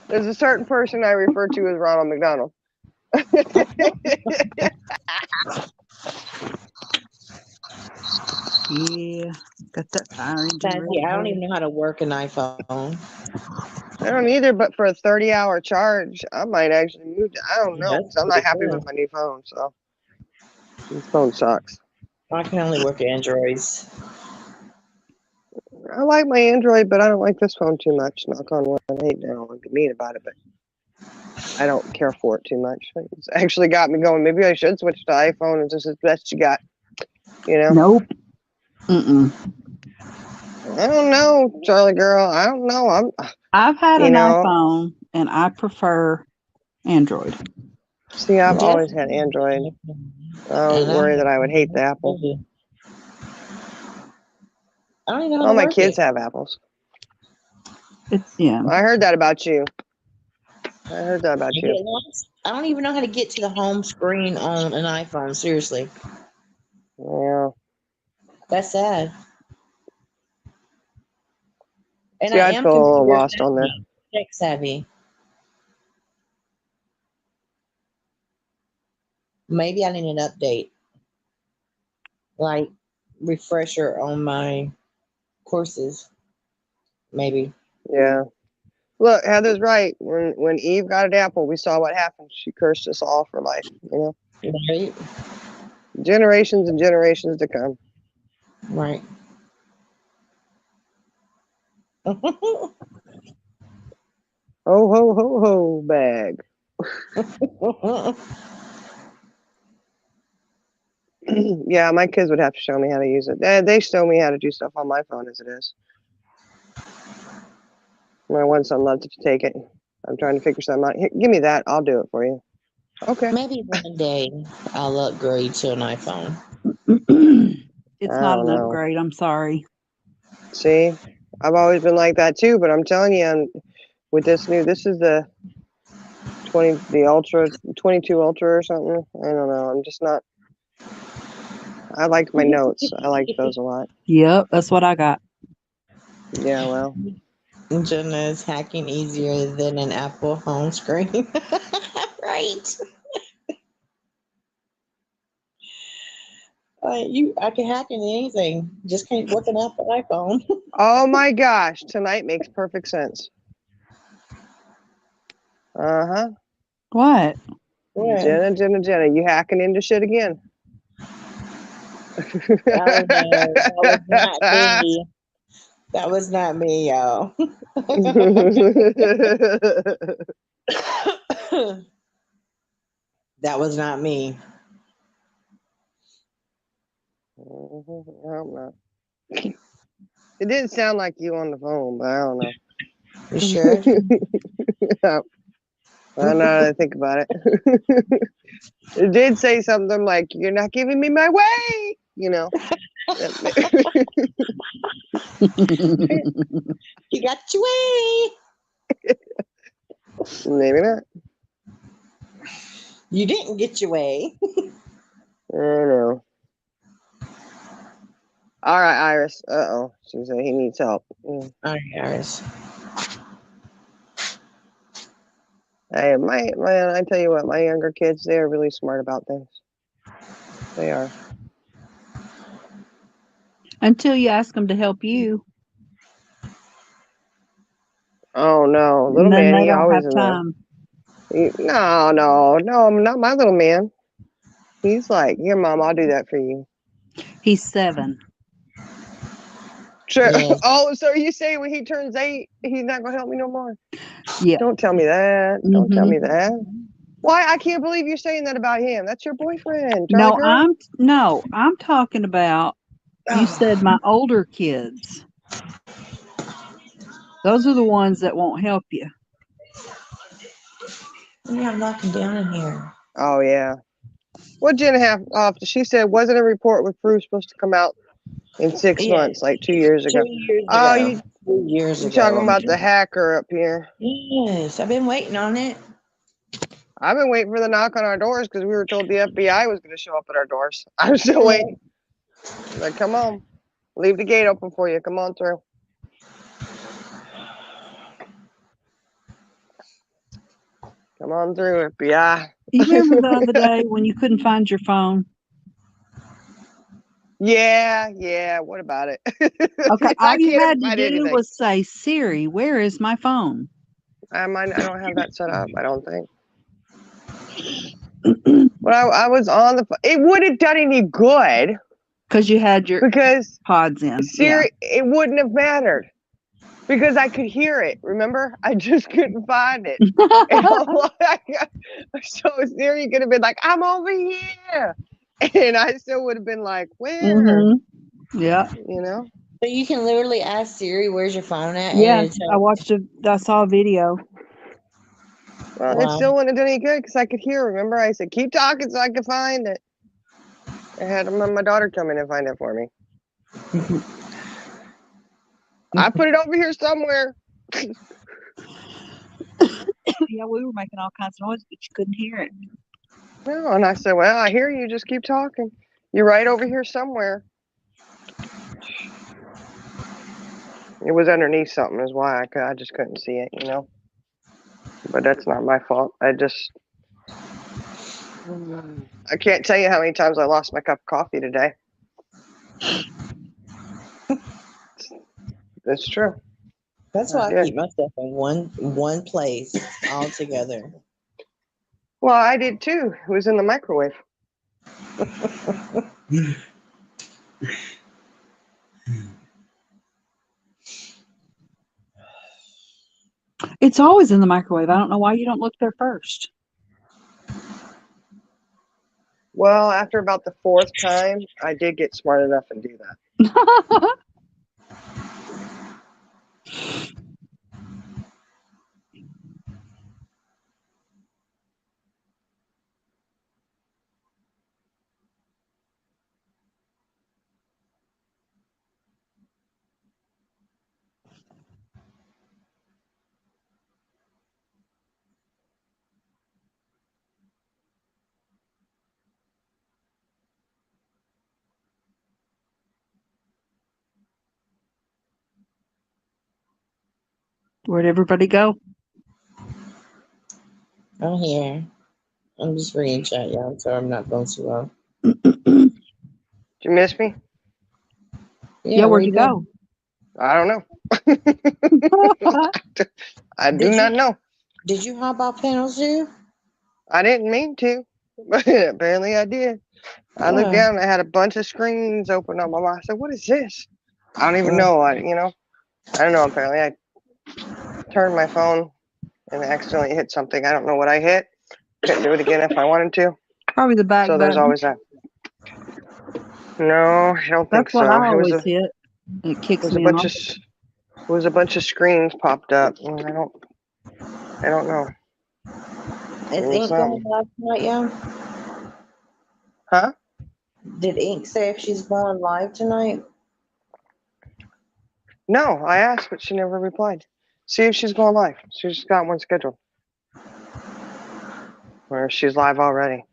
[SPEAKER 1] there's a certain person I refer to as Ronald McDonald.
[SPEAKER 4] Yeah, got that fire engine.
[SPEAKER 3] Sassy, I don't even know how to work an iPhone.
[SPEAKER 1] I don't either, but for a 30-hour charge, I might actually move. I don't know.
[SPEAKER 3] That's
[SPEAKER 1] 'Cause I'm not
[SPEAKER 3] pretty
[SPEAKER 1] happy
[SPEAKER 3] cool.
[SPEAKER 1] with my new phone, so this phone sucks.
[SPEAKER 3] I can only work Androids.
[SPEAKER 1] I like my Android, but I don't like this phone too much. Knock on wood. I don't be mean about it, but I don't care for it too much. It's actually got me going. Maybe I should switch to iPhone. It's just the best you got.
[SPEAKER 4] Nope. Mm-mm.
[SPEAKER 1] I don't know, Charlie girl. I don't know.
[SPEAKER 4] I've had an
[SPEAKER 1] know.
[SPEAKER 4] iPhone, and I prefer Android.
[SPEAKER 1] See, I've always had Android. I always worry that I would hate the Apple.
[SPEAKER 3] I don't even know.
[SPEAKER 1] All my kids have Apples.
[SPEAKER 4] Yeah.
[SPEAKER 1] I heard that about you. I
[SPEAKER 3] don't even know how to get to the home screen on an iPhone. Seriously.
[SPEAKER 1] Yeah.
[SPEAKER 3] That's sad. And
[SPEAKER 1] See,
[SPEAKER 3] I
[SPEAKER 1] I'd
[SPEAKER 3] am
[SPEAKER 1] feel a little
[SPEAKER 3] computer
[SPEAKER 1] lost on there.
[SPEAKER 3] tech savvy. Maybe I need an update. Like refresher on my courses. Maybe.
[SPEAKER 1] Yeah. Look, Heather's right. When Eve got an apple, we saw what happened. She cursed us all for life.
[SPEAKER 3] Right.
[SPEAKER 1] Generations and generations to come.
[SPEAKER 3] Right.
[SPEAKER 1] Ho, ho, ho, ho, bag. Yeah, my kids would have to show me how to use it. They show me how to do stuff on my phone as it is. My one son loves to take it. I'm trying to figure something out. Here, give me that. I'll do it for you. Okay.
[SPEAKER 3] Maybe one day I'll upgrade to an iPhone.
[SPEAKER 4] It's
[SPEAKER 1] I
[SPEAKER 4] not
[SPEAKER 1] don't
[SPEAKER 4] an
[SPEAKER 1] know.
[SPEAKER 4] upgrade. I'm sorry.
[SPEAKER 1] See, I've always been like that too, but I'm telling you, with this is the 20, the Ultra, 22 Ultra or something. I don't know. I'm just not. I like my notes. I like those a lot.
[SPEAKER 4] Yep, that's what I got.
[SPEAKER 1] Yeah, well,
[SPEAKER 3] Jenna is hacking easier than an Apple home screen. Right. I can hack into anything. Just can't work an Apple iPhone.
[SPEAKER 1] oh my gosh, tonight makes perfect sense. Uh-huh.
[SPEAKER 4] What?
[SPEAKER 3] Yeah.
[SPEAKER 1] Jenna, you hacking into shit again.
[SPEAKER 3] Oh no, that was not me. That was not me, y'all. That was not me.
[SPEAKER 1] I hope not. It didn't sound like you on the phone, but I don't know.
[SPEAKER 3] You sure?
[SPEAKER 1] I don't know how to think about it. It did say something like, "You're not giving me my way," you know.
[SPEAKER 3] You got your way.
[SPEAKER 1] Maybe not.
[SPEAKER 3] You didn't get your way.
[SPEAKER 1] I don't know. All right, Iris. Uh-oh. She said he needs help.
[SPEAKER 3] All right, Iris.
[SPEAKER 1] Hey, I tell you what, my younger kids, they are really smart about things. They are.
[SPEAKER 4] Until you ask them to help you,
[SPEAKER 1] Oh no, little
[SPEAKER 4] and then
[SPEAKER 1] man,
[SPEAKER 4] they
[SPEAKER 1] he
[SPEAKER 4] don't
[SPEAKER 1] always
[SPEAKER 4] have
[SPEAKER 1] in there.
[SPEAKER 4] time.
[SPEAKER 1] No, not my little man. He's like, here, mom, I'll do that for you.
[SPEAKER 4] He's 7.
[SPEAKER 1] Sure.
[SPEAKER 3] Yes.
[SPEAKER 1] Oh, so you say when he turns 8, he's not gonna help me no more?
[SPEAKER 4] Yeah.
[SPEAKER 1] Don't tell me that. Don't tell
[SPEAKER 4] Mhm.
[SPEAKER 1] me that. Why? I can't believe you're saying that about him. That's your boyfriend, Charlie
[SPEAKER 4] No,
[SPEAKER 1] girl.
[SPEAKER 4] I'm talking about. You said my older kids. Those are the ones that won't help you.
[SPEAKER 3] Yeah, I'm knocking down in here.
[SPEAKER 1] Oh yeah. What Jen have off? She said wasn't a report with proof supposed to come out in 6
[SPEAKER 3] Yeah,
[SPEAKER 1] months, like 2 years
[SPEAKER 3] 2
[SPEAKER 1] ago.
[SPEAKER 3] years
[SPEAKER 1] Oh,
[SPEAKER 3] ago. 2 years
[SPEAKER 1] you talking
[SPEAKER 3] ago.
[SPEAKER 1] about the hacker up here?
[SPEAKER 3] Yes, I've been waiting on it.
[SPEAKER 1] I've been waiting for the knock on our doors because we were told the FBI was going to show up at our doors. I'm still waiting. Like, come on, leave the gate open for you. Come on through. Come on through, FBI.
[SPEAKER 4] You remember the other day when you couldn't find your phone?
[SPEAKER 1] Yeah. What about it?
[SPEAKER 4] Okay,
[SPEAKER 1] I
[SPEAKER 4] all you
[SPEAKER 1] can't ever
[SPEAKER 4] had to
[SPEAKER 1] find
[SPEAKER 4] do
[SPEAKER 1] anything.
[SPEAKER 4] was say, Siri, where is my phone?
[SPEAKER 1] I don't have that set up. I don't think. But I was on the. It would have done any good
[SPEAKER 4] Because you had your
[SPEAKER 1] because
[SPEAKER 4] pods in.
[SPEAKER 1] Siri. It wouldn't have mattered because I could hear it. Remember, I just couldn't find it. And so Siri could have been like, "I'm over here," and I still would have been like, "Where?"
[SPEAKER 4] Yeah.
[SPEAKER 1] You know.
[SPEAKER 3] So you can literally ask Siri, "Where's your phone at?"
[SPEAKER 4] Yeah.
[SPEAKER 3] And
[SPEAKER 4] I saw a video.
[SPEAKER 1] Well, it
[SPEAKER 3] wow.
[SPEAKER 1] still wouldn't have done any good because I could hear. Remember, I said, "Keep talking so I can find it." I had my daughter come in and find it for me. I put it over here somewhere.
[SPEAKER 4] Yeah, we were making all kinds of noise, but you couldn't hear it.
[SPEAKER 1] No, and I said, "Well, I hear you. Just keep talking. You're right over here somewhere." It was underneath something, is why I just couldn't see it, you know. But that's not my fault. I can't tell you how many times I lost my cup of coffee today. It's true.
[SPEAKER 3] That's why I
[SPEAKER 1] Yeah.
[SPEAKER 3] keep my stuff in one place all together.
[SPEAKER 1] Well, I did too. It was in the microwave.
[SPEAKER 4] It's always in the microwave. I don't know why you don't look there first.
[SPEAKER 1] Well, after about the 4th time, I did get smart enough and do that.
[SPEAKER 4] Where'd everybody go?
[SPEAKER 3] I'm here. I'm just reading chat, y'all, so I'm not going too long.
[SPEAKER 1] Did you miss me?
[SPEAKER 4] Yeah, where'd you go?
[SPEAKER 1] I don't know. I do not know.
[SPEAKER 3] Did you hop off panels too?
[SPEAKER 1] I didn't mean to, but apparently I did. I looked down and I had a bunch of screens open on my mom. I said, "What is this?" I don't even know. I don't know. Apparently, I turned my phone and accidentally hit something. I don't know what I hit. Couldn't do it again if I wanted to.
[SPEAKER 4] Probably the back
[SPEAKER 1] So there's
[SPEAKER 4] button.
[SPEAKER 1] always that. No, I don't think
[SPEAKER 4] That's what
[SPEAKER 1] so.
[SPEAKER 4] I
[SPEAKER 1] It was
[SPEAKER 4] always hit. It kicks
[SPEAKER 1] a
[SPEAKER 4] me
[SPEAKER 1] bunch
[SPEAKER 4] off.
[SPEAKER 1] a bunch of screens popped up. And I don't know.
[SPEAKER 3] Is Ink going live tonight, y'all?
[SPEAKER 1] Huh?
[SPEAKER 3] Did Ink say if she's going live tonight?
[SPEAKER 1] No, I asked, but she never replied. See if she's going live. She's got one scheduled. Or if she's live already.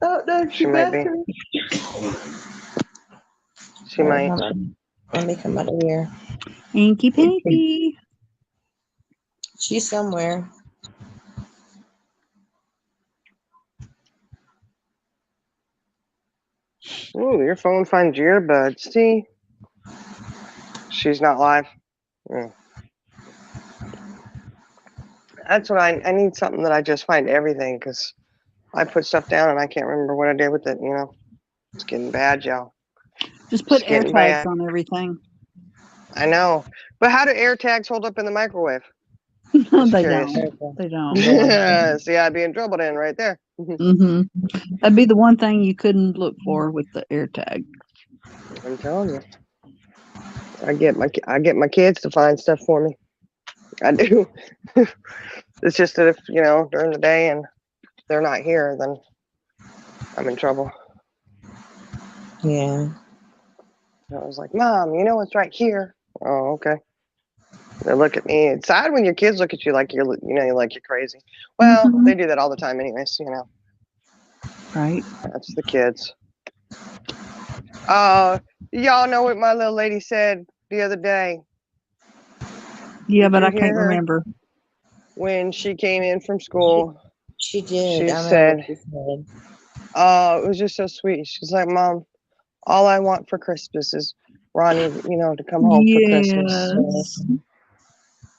[SPEAKER 3] Oh no,
[SPEAKER 1] She might be. She might.
[SPEAKER 3] Let me come out of here.
[SPEAKER 4] Inky pinky.
[SPEAKER 3] She's somewhere.
[SPEAKER 1] Ooh, your phone finds your earbuds. See? She's not live. That's what I need, something that I just find everything, because I put stuff down and I can't remember what I did with it, It's getting bad, y'all.
[SPEAKER 4] Just put
[SPEAKER 1] It's
[SPEAKER 4] air
[SPEAKER 1] getting
[SPEAKER 4] tags
[SPEAKER 1] bad.
[SPEAKER 4] on everything.
[SPEAKER 1] I know. But how do air tags hold up in the microwave?
[SPEAKER 4] They
[SPEAKER 1] curious.
[SPEAKER 4] don't. They don't.
[SPEAKER 1] See, I'd be in trouble then right there.
[SPEAKER 4] Mm-hmm. That'd be the one thing you couldn't look for with the air tag.
[SPEAKER 1] I'm telling you. I get my kids to find stuff for me. I do. It's just that if, during the day and they're not here, then I'm in trouble.
[SPEAKER 3] Yeah.
[SPEAKER 1] I was like, Mom, it's right here. Oh, okay. They look at me. It's sad when your kids look at you like you're crazy. Well, they do that all the time anyways,
[SPEAKER 4] Right.
[SPEAKER 1] That's the kids. Y'all know what my little lady said the other day?
[SPEAKER 4] Yeah,
[SPEAKER 1] Did
[SPEAKER 4] but
[SPEAKER 1] you
[SPEAKER 4] I can't
[SPEAKER 1] hear her?
[SPEAKER 4] remember.
[SPEAKER 1] When she came in from school,
[SPEAKER 3] She did.
[SPEAKER 1] she said, it was just so sweet. She's like, Mom, all I want for Christmas is Ronnie, to come home for Christmas.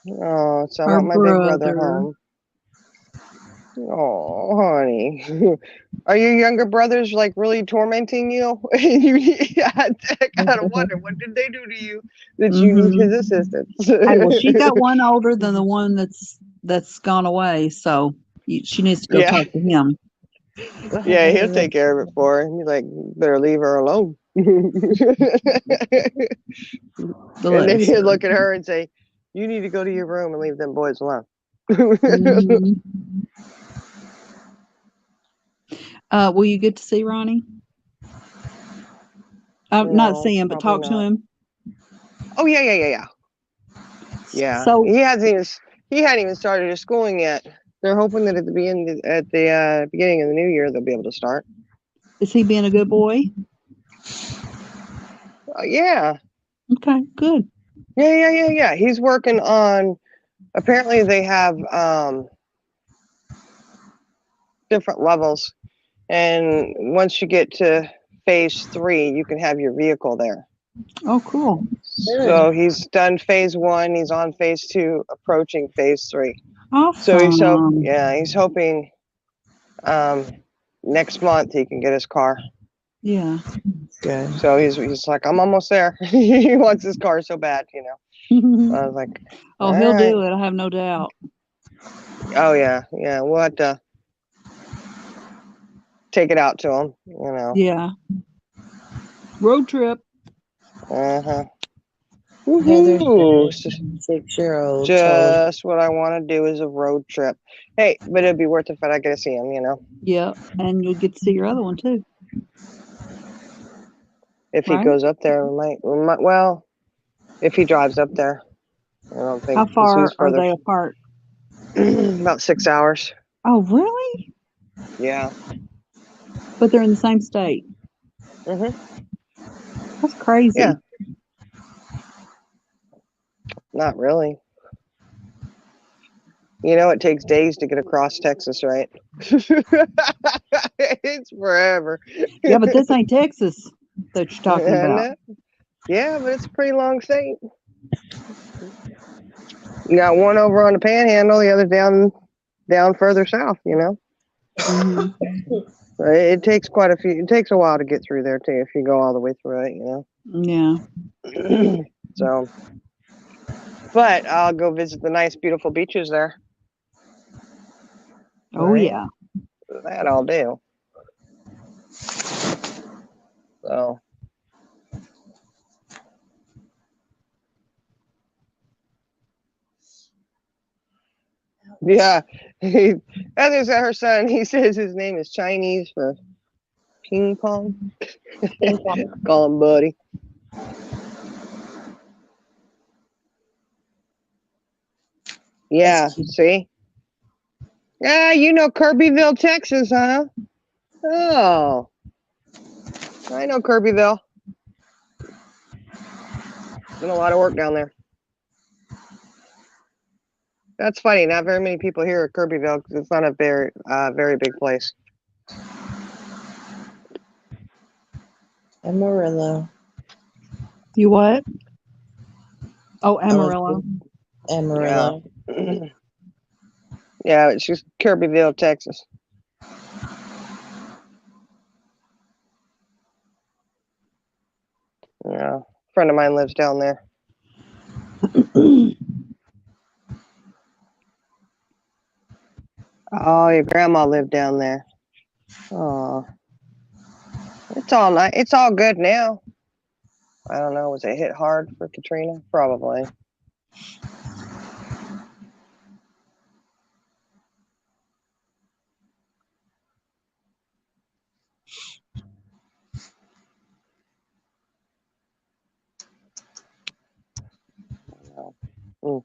[SPEAKER 1] Oh, so I
[SPEAKER 4] Our
[SPEAKER 1] want my big brother
[SPEAKER 4] brother.
[SPEAKER 1] home. Oh, honey. Are your younger brothers like really tormenting you? I gotta wonder, what did they do to you that you need his assistance?
[SPEAKER 4] Hey, well, she got one older than the one that's gone away, so she needs to go
[SPEAKER 1] Yeah.
[SPEAKER 4] talk to him.
[SPEAKER 1] Yeah, he'll take care of it for her. He's like, better leave her alone. And then he'll look at her and say, you need to go to your room and leave them boys alone.
[SPEAKER 4] Mm-hmm. Will you get to see Ronnie? Not see him, but talk to him.
[SPEAKER 1] Oh yeah. Yeah.
[SPEAKER 4] So
[SPEAKER 1] he hadn't even started his schooling yet. They're hoping that at the beginning of the new year they'll be able to start.
[SPEAKER 4] Is he being a good boy?
[SPEAKER 1] Yeah.
[SPEAKER 4] Okay, good.
[SPEAKER 1] Yeah. He's working on. Apparently, they have different levels, and once you get to phase 3, you can have your vehicle there.
[SPEAKER 4] Oh, cool.
[SPEAKER 1] So he's done phase 1. He's on phase 2, approaching phase 3.
[SPEAKER 4] Awesome.
[SPEAKER 1] So he's hoping next month he can get his car.
[SPEAKER 4] Yeah.
[SPEAKER 3] Good.
[SPEAKER 1] So he's like, I'm almost there. He wants his car so bad, I was like,
[SPEAKER 4] Oh, he'll
[SPEAKER 1] "Alright."
[SPEAKER 4] do it. I have no doubt.
[SPEAKER 1] Oh yeah, we'll have to take it out to him,
[SPEAKER 4] Yeah. Road trip.
[SPEAKER 1] Uh-huh.
[SPEAKER 3] Heather's
[SPEAKER 1] Woohoo!
[SPEAKER 3] 6-year-old told
[SPEAKER 1] Just what I want to do is a road trip. Hey, but it'd be worth it if I get to see him,
[SPEAKER 4] Yeah. And you'll get to see your other one too.
[SPEAKER 1] If he
[SPEAKER 4] Right?
[SPEAKER 1] goes up there, well, if he drives up there. I don't think
[SPEAKER 4] How
[SPEAKER 1] 'cause
[SPEAKER 4] far
[SPEAKER 1] he's
[SPEAKER 4] are
[SPEAKER 1] further.
[SPEAKER 4] they apart?
[SPEAKER 1] About 6 hours.
[SPEAKER 4] Oh, really?
[SPEAKER 1] Yeah.
[SPEAKER 4] But they're in the same state.
[SPEAKER 1] Mhm.
[SPEAKER 4] That's crazy.
[SPEAKER 1] Yeah. Not really. It takes days to get across Texas, right? It's forever.
[SPEAKER 4] Yeah, but this ain't Texas that you're talking
[SPEAKER 1] Isn't
[SPEAKER 4] about.
[SPEAKER 1] it? Yeah, but it's a pretty long state. You got one over on the Panhandle, the other down further south.
[SPEAKER 4] Hmm.
[SPEAKER 1] It takes quite a few. It takes a while to get through there too if you go all the way through it.
[SPEAKER 4] Yeah.
[SPEAKER 1] So, but I'll go visit the nice, beautiful beaches there.
[SPEAKER 4] Oh,
[SPEAKER 1] Right?
[SPEAKER 4] yeah.
[SPEAKER 1] That I'll do. So. Yeah, Heather said her son. He says his name is Chinese for ping pong. Call him Buddy. Yeah, see? Yeah, Kirbyville, Texas, huh? Oh, I know Kirbyville. Been a lot of work down there. That's funny. Not very many people here at Kirbyville because it's not a very big place.
[SPEAKER 3] Amarillo.
[SPEAKER 4] You what? Oh, Amarillo.
[SPEAKER 3] Amarillo.
[SPEAKER 1] Yeah. Yeah, it's just Kirbyville, Texas. Yeah, a friend of mine lives down there. Oh, your grandma lived down there. Oh, it's all nice. It's all good now. I don't know. Was it hit hard for Katrina? Probably. Mm.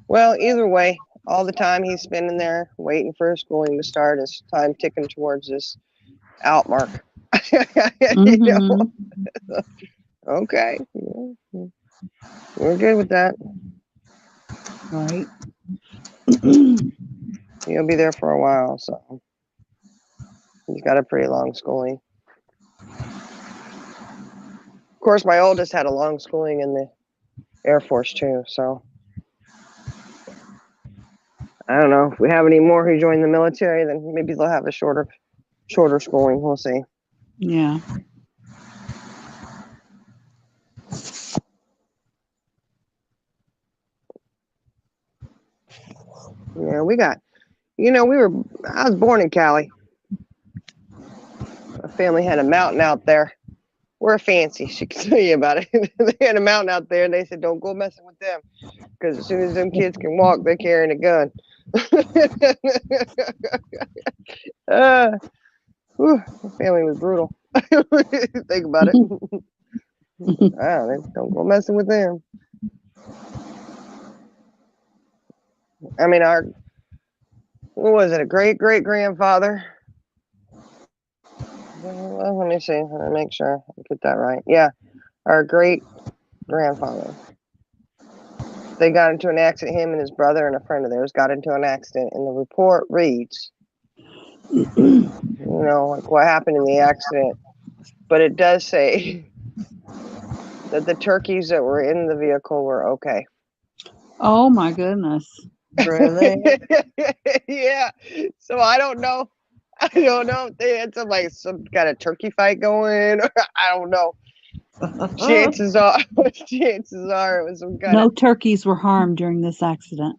[SPEAKER 1] Well, either way, all the time he's spending there waiting for his schooling to start, his time ticking towards this out mark.
[SPEAKER 4] Mhm.
[SPEAKER 1] Okay. Yeah. We're good with that.
[SPEAKER 4] Right.
[SPEAKER 1] He'll be there for a while, so he's got a pretty long schooling. Of course, my oldest had a long schooling in the Air Force too, so I don't know. If we have any more who join the military, then maybe they'll have a shorter schooling. We'll see.
[SPEAKER 4] Yeah.
[SPEAKER 1] Yeah, we got. I was born in Cali. My family had a mountain out there. We're fancy. She can tell you about it. They had a mountain out there, and they said, "Don't go messing with them, because as soon as them kids can walk, they're carrying a gun." The family was brutal. Think about it. Don't go messing with them. I mean, what was it? A great grandfather. Well, let me see. Let me make sure I get that right. Yeah, our great grandfather. They got into an accident. Him and his brother and a friend of theirs got into an accident, and the report reads, like what happened in the accident. But it does say that the turkeys that were in the vehicle were okay.
[SPEAKER 4] Oh my goodness.
[SPEAKER 3] Really?
[SPEAKER 1] Yeah. So I don't know. I don't know if they had some kind of turkey fight going. Or, I don't know. Chances are it was some kind
[SPEAKER 4] No
[SPEAKER 1] of
[SPEAKER 4] turkeys were harmed during this accident.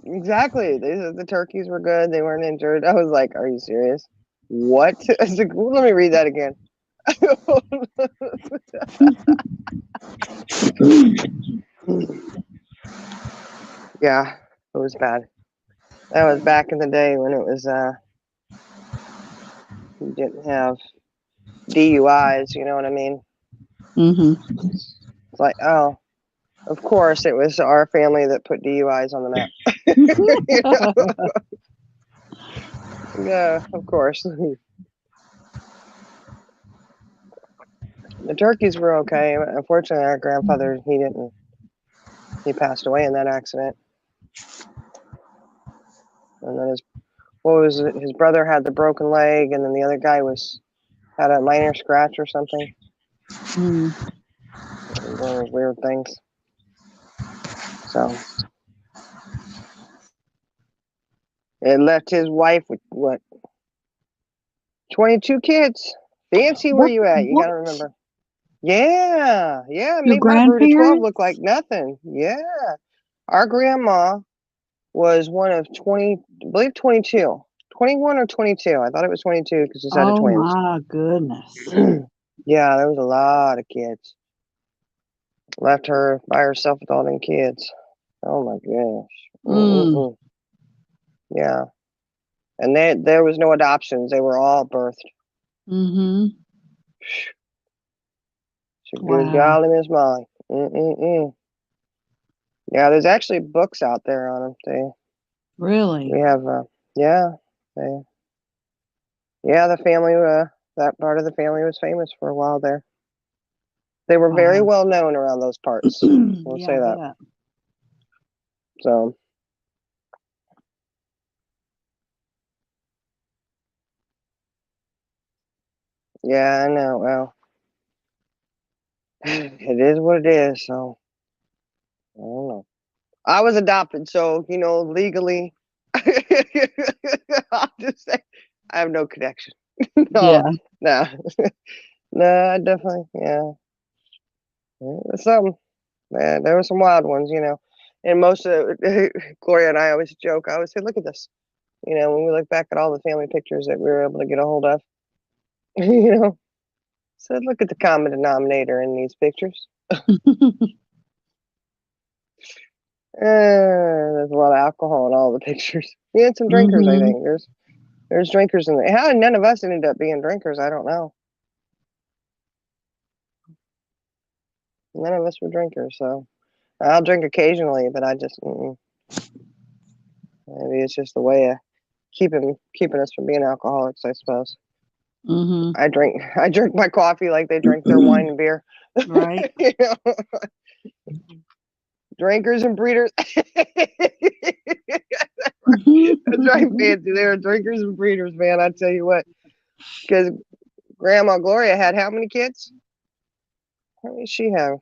[SPEAKER 1] exactly. The turkeys were good. They weren't injured. I was like, "Are you serious? What?" I was like, well, "Let me read that again." Yeah, it was bad. That was back in the day when it was you didn't have DUIs. You know what I mean?
[SPEAKER 4] Mm-hmm.
[SPEAKER 1] It's like, oh, of course, it was our family that put DUIs on the map. You know? Yeah, of course. The turkeys were okay. Unfortunately, our grandfather, he didn't. He passed away in that accident. And then his brother had the broken leg, and then the other guy had a minor scratch or something.
[SPEAKER 4] Mm.
[SPEAKER 1] One of those weird things. So it left his wife with what, 22 kids. Fancy where
[SPEAKER 4] What?
[SPEAKER 1] you at? You
[SPEAKER 4] What?
[SPEAKER 1] gotta remember. Yeah, yeah. It
[SPEAKER 4] Your
[SPEAKER 1] made my brood of 12
[SPEAKER 4] grandparents?
[SPEAKER 1] look like nothing. Yeah. Our grandma was one of 20, I believe 22. 21 or 22. I thought it was 22 because it's out of
[SPEAKER 4] Oh
[SPEAKER 1] twins.
[SPEAKER 4] my goodness.
[SPEAKER 1] Yeah, there was a lot of kids. Left her by herself with all them kids. Oh my gosh.
[SPEAKER 4] Mm.
[SPEAKER 1] Mm-mm-mm. Yeah. And there was no adoptions. They were all birthed.
[SPEAKER 4] Mm-hmm.
[SPEAKER 1] So good
[SPEAKER 4] Wow.
[SPEAKER 1] golly, Miss Molly. Mm-mm-mm. Yeah, there's actually books out there on them.
[SPEAKER 4] Really?
[SPEAKER 1] We have, yeah, they, yeah, the family, that part of the family was famous for a while there. They were very
[SPEAKER 4] Wow.
[SPEAKER 1] well known around those parts. We'll
[SPEAKER 4] Yeah,
[SPEAKER 1] say
[SPEAKER 4] I
[SPEAKER 1] that.
[SPEAKER 4] bet.
[SPEAKER 1] So, yeah, I know. Well, it is what it is. So, I don't know. I was adopted, so legally, I'll just say I have no connection.
[SPEAKER 4] Yeah.
[SPEAKER 1] No, no, no. I definitely, yeah. There's some, man. There were some wild ones. And most of Gloria and I always joke. I always say, "Look at this." When we look back at all the family pictures that we were able to get a hold of, you know, said, "Look at the common denominator in these pictures." There's a lot of alcohol in all the pictures. We had some drinkers, I
[SPEAKER 4] Mm-hmm.
[SPEAKER 1] think. There's drinkers in there. How none of us ended up being drinkers, I don't know. None of us were drinkers, so I'll drink occasionally, but I just maybe it's just the way of keeping us from being alcoholics, I suppose.
[SPEAKER 4] Mm-hmm.
[SPEAKER 1] I drink my coffee like they drink their wine and beer.
[SPEAKER 4] Right.
[SPEAKER 1] You know? Drinkers and breeders. That's right, Fancy. They were drinkers and breeders, man. I tell you what. Because Grandma Gloria had how many kids? How many did she have?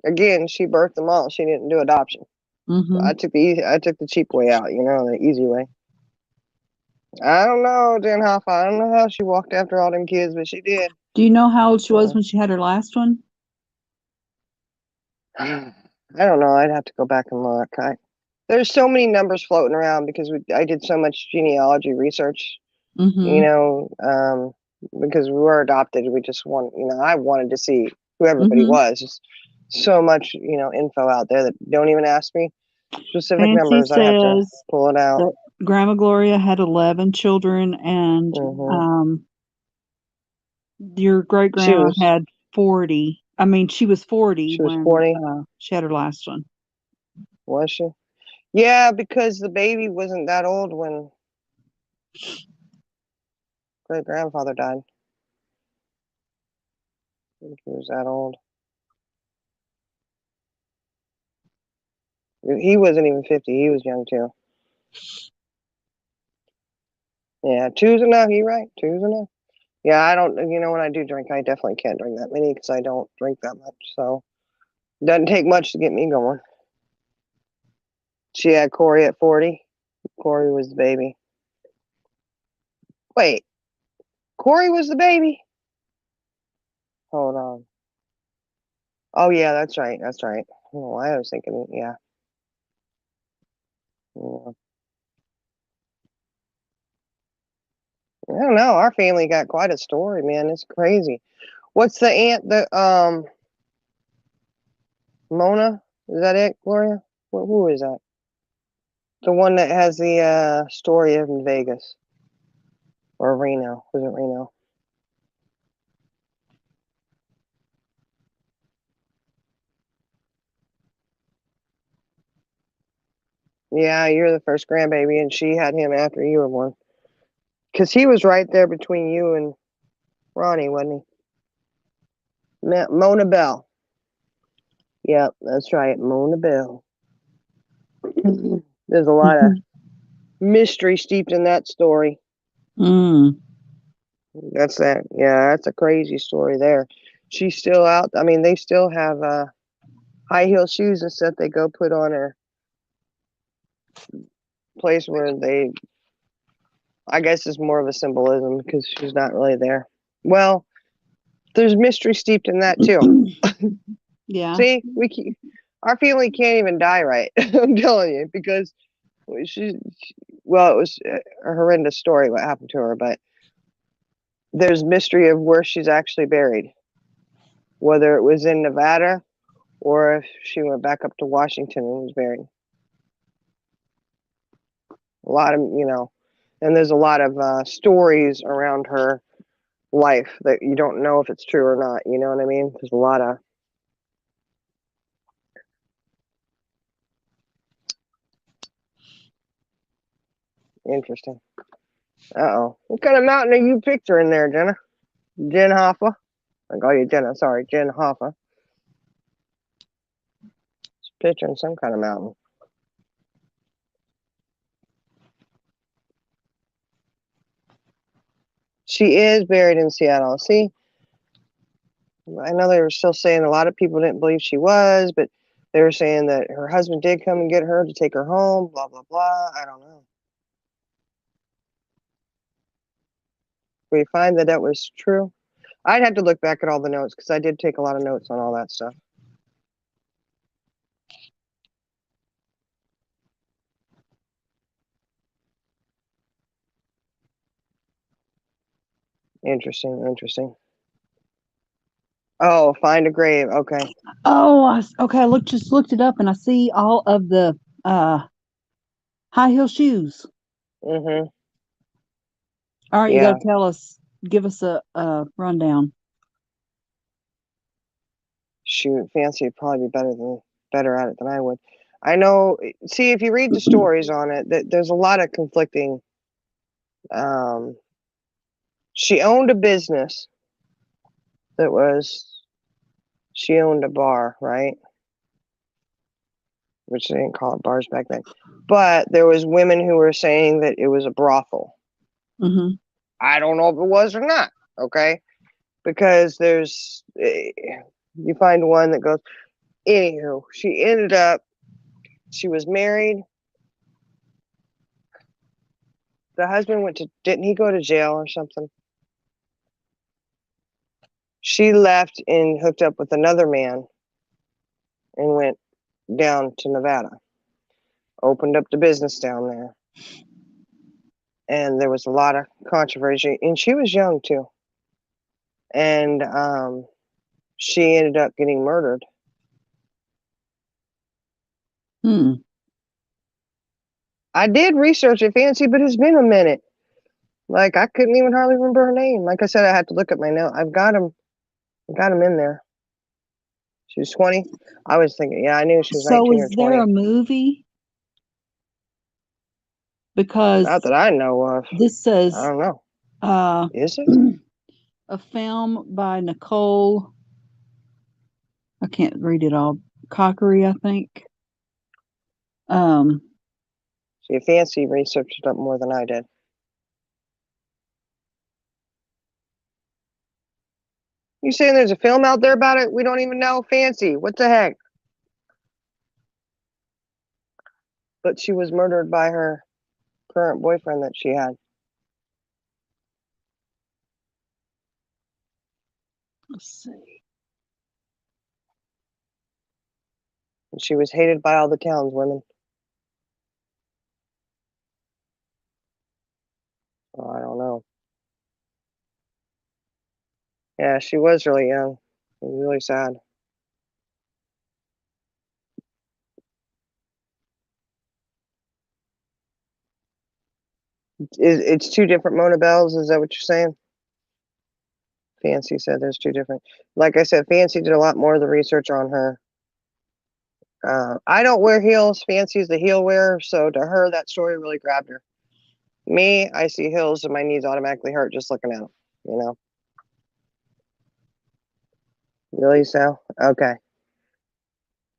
[SPEAKER 1] Again, she birthed them all. She didn't do adoption. So
[SPEAKER 4] Mm-hmm.
[SPEAKER 1] I took the cheap way out, the easy way. I don't know, Jen Hoffa. I don't know how she walked after all them kids, but she did.
[SPEAKER 4] Do you know how old she was
[SPEAKER 1] So,
[SPEAKER 4] when she had her last one?
[SPEAKER 1] I don't know. I'd have to go back and look. There's so many numbers floating around because I did so much genealogy research,
[SPEAKER 4] Mm-hmm.
[SPEAKER 1] you know, um, because we were adopted. We just I wanted to see who everybody
[SPEAKER 4] Mm-hmm.
[SPEAKER 1] was. Just so much, info out there that don't even ask me specific
[SPEAKER 4] Fancy
[SPEAKER 1] numbers. I have to
[SPEAKER 4] says
[SPEAKER 1] pull it out.
[SPEAKER 4] that Grandma Gloria had 11 children, and
[SPEAKER 1] Hmm.
[SPEAKER 4] your great
[SPEAKER 1] She
[SPEAKER 4] grandma
[SPEAKER 1] was
[SPEAKER 4] had 40. I mean, she was 40
[SPEAKER 1] she was
[SPEAKER 4] when
[SPEAKER 1] 40,
[SPEAKER 4] she had her last one.
[SPEAKER 1] was she? Yeah, because the baby wasn't that old when great grandfather died. I think he was that old. He wasn't even 50. He was young too. Yeah, two's enough. You're right. Two's enough. Yeah, I don't. When I do drink, I definitely can't drink that many because I don't drink that much. So it doesn't take much to get me going. She had Corey at 40. Corey was the baby. Wait, Corey was the baby? Hold on. Oh, yeah, that's right. That's right. Oh, I was thinking, yeah. Yeah. I don't know. Our family got quite a story, man. It's crazy. What's the aunt, Mona? Is that it, Gloria? Who is that? The one that has the story of in Vegas. Or Reno. Was it Reno? Yeah, you're the first grandbaby, and she had him after you were born. Because he was right there between you and Ronnie, wasn't he? Mona Bell. Yep, that's right, Mona Bell. There's a lot of mystery steeped in that story.
[SPEAKER 4] Mm.
[SPEAKER 1] That's that. Yeah, that's a crazy story there. She's still out. I mean, they still have high heel shoes and stuff they go put on her place where they, I guess it's more of a symbolism because she's not really there. Well, there's mystery steeped in that too.
[SPEAKER 4] Yeah.
[SPEAKER 1] See, our family can't even die right. I'm telling you, because well, it was a horrendous story what happened to her, but there's mystery of where she's actually buried, whether it was in Nevada or if she went back up to Washington and was buried. A lot of, and there's a lot of stories around her life that you don't know if it's true or not. You know what I mean? There's a lot of interesting. Uh-oh. What kind of mountain are you picturing there, Jenna? Jen Hoffa? I call you Jenna. Sorry, Jen Hoffa. She's picturing some kind of mountain. She is buried in Seattle. See, I know they were still saying a lot of people didn't believe she was, but they were saying that her husband did come and get her to take her home, blah, blah, blah. I don't know. We find that was true. I'd have to look back at all the notes because I did take a lot of notes on all that stuff. Interesting, interesting. Oh, find a grave. Okay.
[SPEAKER 4] Oh, okay. I just looked it up and I see all of the high heel shoes.
[SPEAKER 1] Mm-hmm.
[SPEAKER 4] All right, you
[SPEAKER 1] Yeah.
[SPEAKER 4] got to give us a rundown.
[SPEAKER 1] Shoot, Fancy would probably be better at it than I would. I know. See, if you read the stories on it, there's a lot of conflicting. She owned a business that was. She owned a bar, right? Which they didn't call it bars back then. But there was women who were saying that it was a brothel.
[SPEAKER 4] Mm-hmm.
[SPEAKER 1] I don't know if it was or not. Okay, because there's you find one that goes. Anywho, she ended up. She was married. The husband didn't he go to jail or something? She left and hooked up with another man and went down to Nevada, opened up the business down there. And there was a lot of controversy, and she was young too. And she ended up getting murdered. I did research it, Fancy, but it's been a minute. Like I couldn't even hardly remember her name. Like I said, I had to look at my note. I've got him in there. She was 20. I was thinking, yeah, I knew she was
[SPEAKER 4] So
[SPEAKER 1] 19 or
[SPEAKER 4] is there
[SPEAKER 1] 20.
[SPEAKER 4] a movie? Because
[SPEAKER 1] Not that I know of.
[SPEAKER 4] this says
[SPEAKER 1] I don't know. Is it?
[SPEAKER 4] a film by Nicole. I can't read it all. Cockery, I think.
[SPEAKER 1] See, Fancy researched it up more than I did. You saying there's a film out there about it? We don't even know. Fancy. What the heck? But she was murdered by her current boyfriend that she had.
[SPEAKER 4] Let's see.
[SPEAKER 1] She was hated by all the townswomen. Oh, I don't know. Yeah, she was really young. It was really sad. It's two different Mona Bells. Is that what you're saying? Fancy said there's two different. Like I said, Fancy did a lot more of the research on her. I don't wear heels. Fancy's the heel wearer, so to her, that story really grabbed her. Me, I see heels and my knees automatically hurt just looking at them. You know. Really, so okay.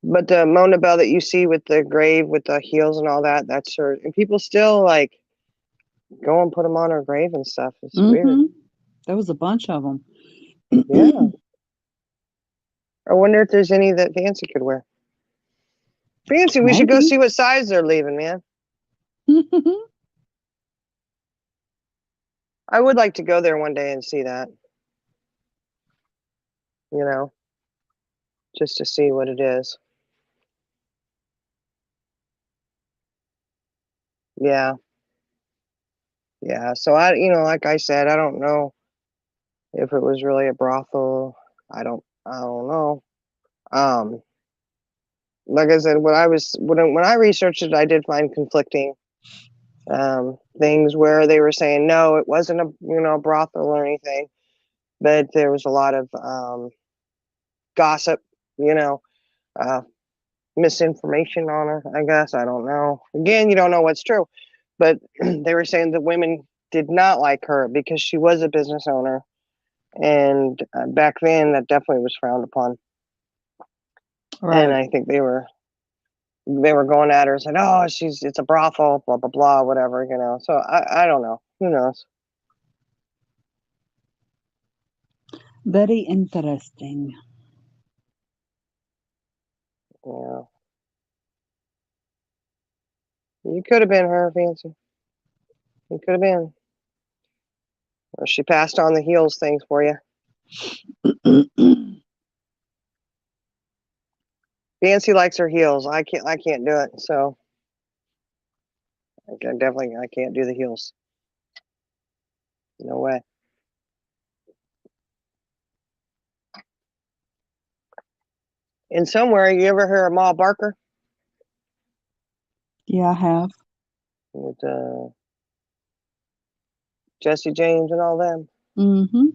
[SPEAKER 1] But the Mona Bell that you see with the grave with the heels and all that, that's her. And people still like go and put them on her grave and stuff. It's weird.
[SPEAKER 4] There was a bunch of them.
[SPEAKER 1] Yeah. I wonder if there's any that Fancy could wear. Fancy, we should go
[SPEAKER 4] Maybe.
[SPEAKER 1] see what size they're leaving, man. I would like to go there one day and see that. You know, just to see what it is. Yeah. Yeah. So like I said, I don't know if it was really a brothel. I don't know. Um, like I said, when I researched it, I did find conflicting things where they were saying no, it wasn't a brothel or anything, but there was a lot of gossip, you know, uh, misinformation on her. I guess I don't know. Again, you don't know what's true, but they were saying that women did not like her because she was a business owner, and back then that definitely was frowned upon.
[SPEAKER 4] Right.
[SPEAKER 1] And I think they were going at her and said, "Oh, it's a brothel, blah blah blah, whatever," you know. So I don't know. Who knows?
[SPEAKER 4] Very interesting.
[SPEAKER 1] Yeah, you could have been her, Fancy. You could have been. Or she passed on the heels things for you. Fancy likes her heels. I can't do it. So I can't do the heels. No way. And somewhere, you ever hear of Ma Barker
[SPEAKER 4] Yeah, I have.
[SPEAKER 1] with Jesse James and all them?
[SPEAKER 4] Mm-hmm.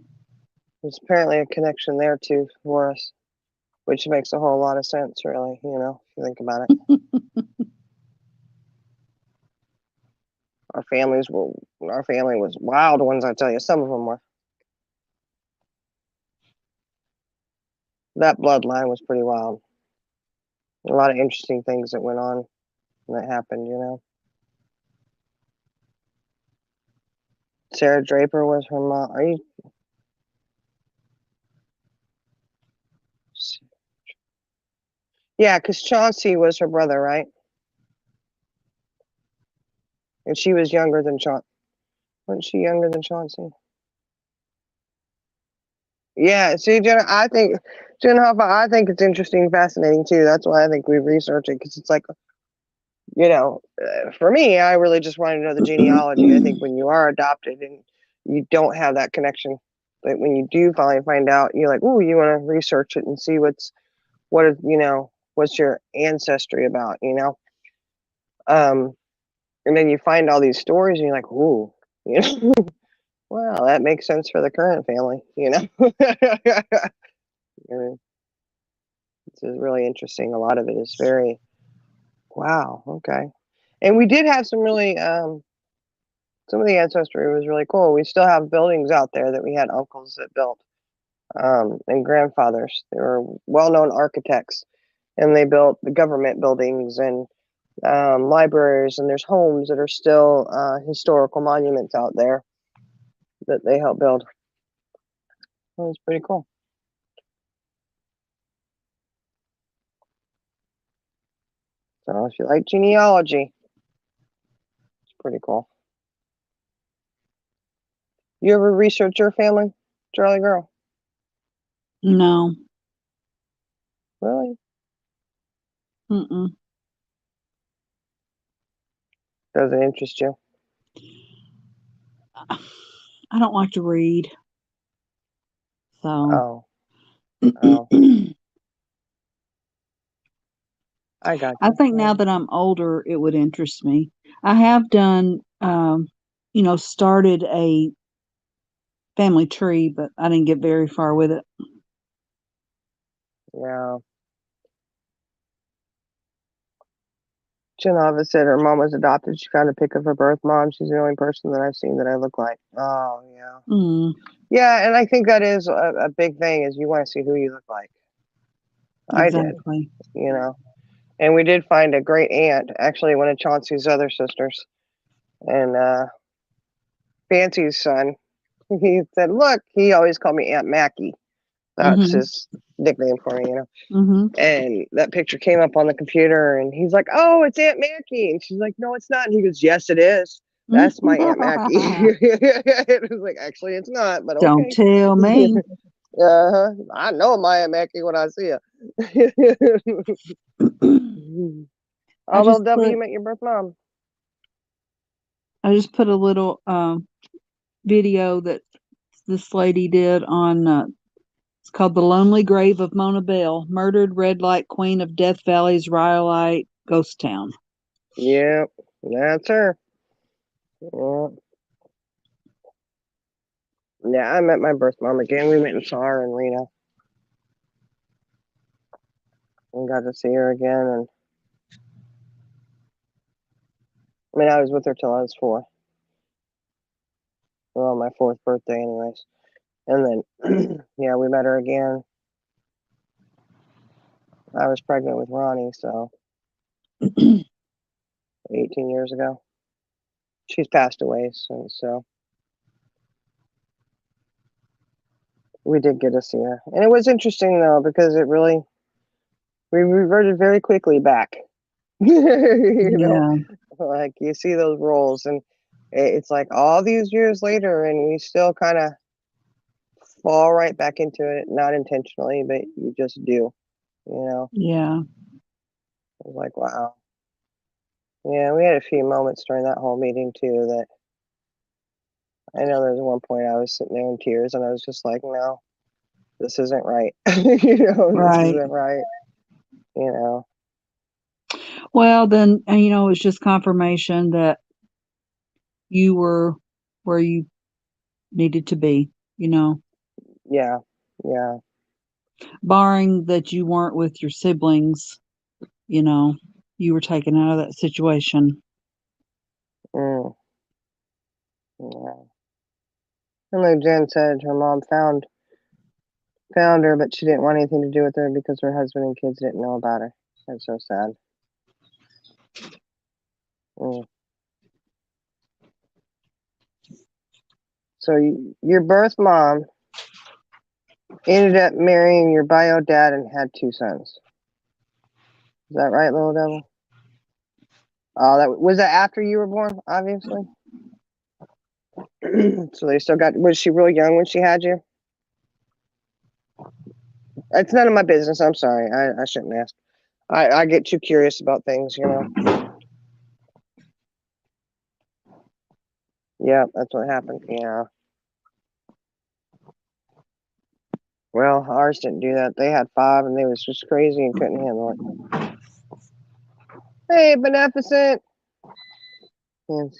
[SPEAKER 1] There's apparently a connection there too for us, which makes a whole lot of sense, really. You know, if you think about it. Our family was wild ones. I tell you, some of them were. That bloodline was pretty wild. A lot of interesting things that went on and that happened. You know, Sarah Draper was her mom. Are you? Yeah, because Chauncey was her brother, right? And she was younger than Chauncey. Wasn't she younger than Chauncey? Yeah, see, Jenna, I think it's interesting, fascinating too. That's why I think we research it because it's like, for me, I really just wanted to know the genealogy. I think when you are adopted and you don't have that connection, but when you do finally find out, you're like, oh, you want to research it and see what's your ancestry about, and then you find all these stories and you're like, ooh, you know, well, that makes sense for the current family, And this is really interesting. A lot of it is very, wow, okay. And we did have some of the ancestry was really cool. We still have buildings out there that we had uncles that built, and grandfathers. They were well-known architects, and they built the government buildings and libraries, and there's homes that are still historical monuments out there that they helped build. That was pretty cool. So if you like genealogy, it's pretty cool. You ever research your family, Charlie girl?
[SPEAKER 4] No.
[SPEAKER 1] Really?
[SPEAKER 4] Mm-mm.
[SPEAKER 1] Doesn't interest you?
[SPEAKER 4] I don't like to read. So
[SPEAKER 1] Oh, I got
[SPEAKER 4] I
[SPEAKER 1] you.
[SPEAKER 4] think now that I'm older, it would interest me. I have done, started a family tree, but I didn't get very far with it.
[SPEAKER 1] Yeah. Genova said her mom was adopted. She found a pic of her birth mom. She's the only person that I've seen that I look like. Oh, yeah.
[SPEAKER 4] Mm,
[SPEAKER 1] Yeah, and I think that is a big thing is you want to see who you look like. I did,
[SPEAKER 4] exactly.
[SPEAKER 1] you know. And we did find a great aunt, actually one of Chauncey's other sisters. And Fancy's son, he said, look, he always called me Aunt Mackie. That's
[SPEAKER 4] Mm-hmm.
[SPEAKER 1] his nickname for me, you know.
[SPEAKER 4] Mm-hmm.
[SPEAKER 1] And that picture came up on the computer and he's like, oh, it's Aunt Mackie. And she's like, no, it's not. And he goes, yes, it is. That's my Aunt Mackie. It was like, actually, it's not, but
[SPEAKER 4] Don't
[SPEAKER 1] okay.
[SPEAKER 4] tell me.
[SPEAKER 1] I know my Aunt Mackie when I see her.
[SPEAKER 4] I
[SPEAKER 1] Although,
[SPEAKER 4] just
[SPEAKER 1] W,
[SPEAKER 4] put
[SPEAKER 1] you met your birth mom.
[SPEAKER 4] I just put a little video that this lady did on. It's called "The Lonely Grave of Mona Bell, Murdered Red Light Queen of Death Valley's Rhyolite Ghost Town."
[SPEAKER 1] Yep, that's her. Yeah. Yeah, I met my birth mom again. We went and saw her in Reno and got to see her again. And I mean, I was with her till I was 4. Well, my 4th birthday, anyways. And then, yeah, we met her again. I was pregnant with Ronnie, so 18 years ago. She's passed away, so we did get to see her. And it was interesting, though, because we reverted very quickly back. You know,
[SPEAKER 4] Yeah,
[SPEAKER 1] like you see those roles, and it's like all these years later, and we still kind of fall right back into it, not intentionally, but you just do, you know.
[SPEAKER 4] yeah.
[SPEAKER 1] I was like, wow. Yeah, we had a few moments during that whole meeting too that I know there's one point I was sitting there in tears and I was just like, no, this isn't right. You know, this
[SPEAKER 4] Right.
[SPEAKER 1] isn't right. You know,
[SPEAKER 4] Well, then, it's just confirmation that you were where you needed to be.
[SPEAKER 1] yeah, yeah.
[SPEAKER 4] Barring that you weren't with your siblings, you were taken out of that situation.
[SPEAKER 1] Mm, yeah. I know Jen said her mom found her, but she didn't want anything to do with her because her husband and kids didn't know about her. That's so sad. Mm. So your birth mom ended up marrying your bio dad and had 2 sons. Is that right, little devil? Oh, that was that after you were born, obviously. So they still got. Was she real young when she had you? It's none of my business. I'm sorry. I shouldn't ask. I get too curious about things, you know. Yeah, that's what happened. Yeah. Well, ours didn't do that. They had 5, and they was just crazy and couldn't handle it. Hey, beneficent. Nancy.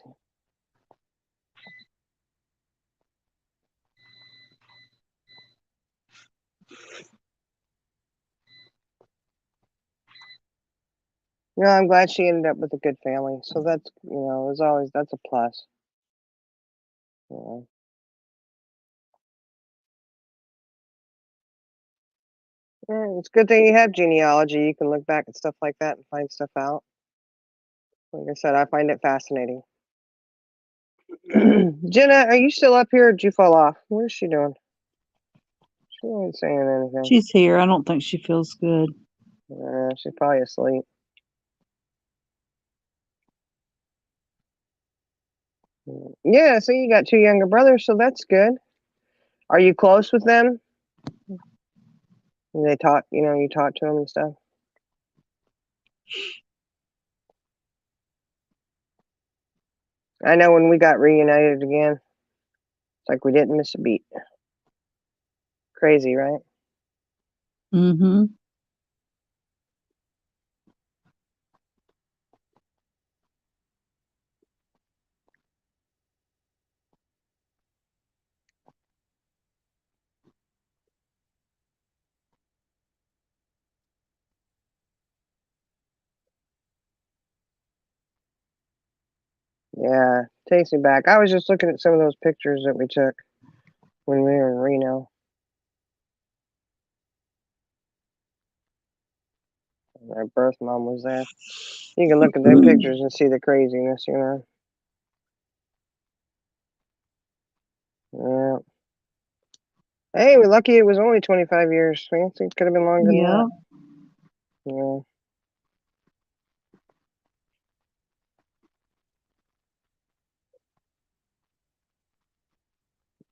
[SPEAKER 1] You know, I'm glad she ended up with a good family. So that's, as always, that's a plus. You know. Yeah, it's a good thing you have genealogy. You can look back at stuff like that and find stuff out. Like I said, I find it fascinating. Jenna, are you still up here or did you fall off? What is she doing? She ain't saying anything.
[SPEAKER 4] She's here. I don't think she feels good.
[SPEAKER 1] She's probably asleep. Yeah, so you got 2 younger brothers, so that's good. Are you close with them? And they talk, you talk to them and stuff. I know when we got reunited again, it's like we didn't miss a beat. Crazy, right?
[SPEAKER 4] Mm-hmm.
[SPEAKER 1] Yeah, takes me back. I was just looking at some of those pictures that we took when we were in Reno. Our birth mom was there. You can look at their pictures and see the craziness, Yeah. Hey, we're lucky it was only 25 years. Fancy, it could have been longer than
[SPEAKER 4] Yeah.
[SPEAKER 1] that.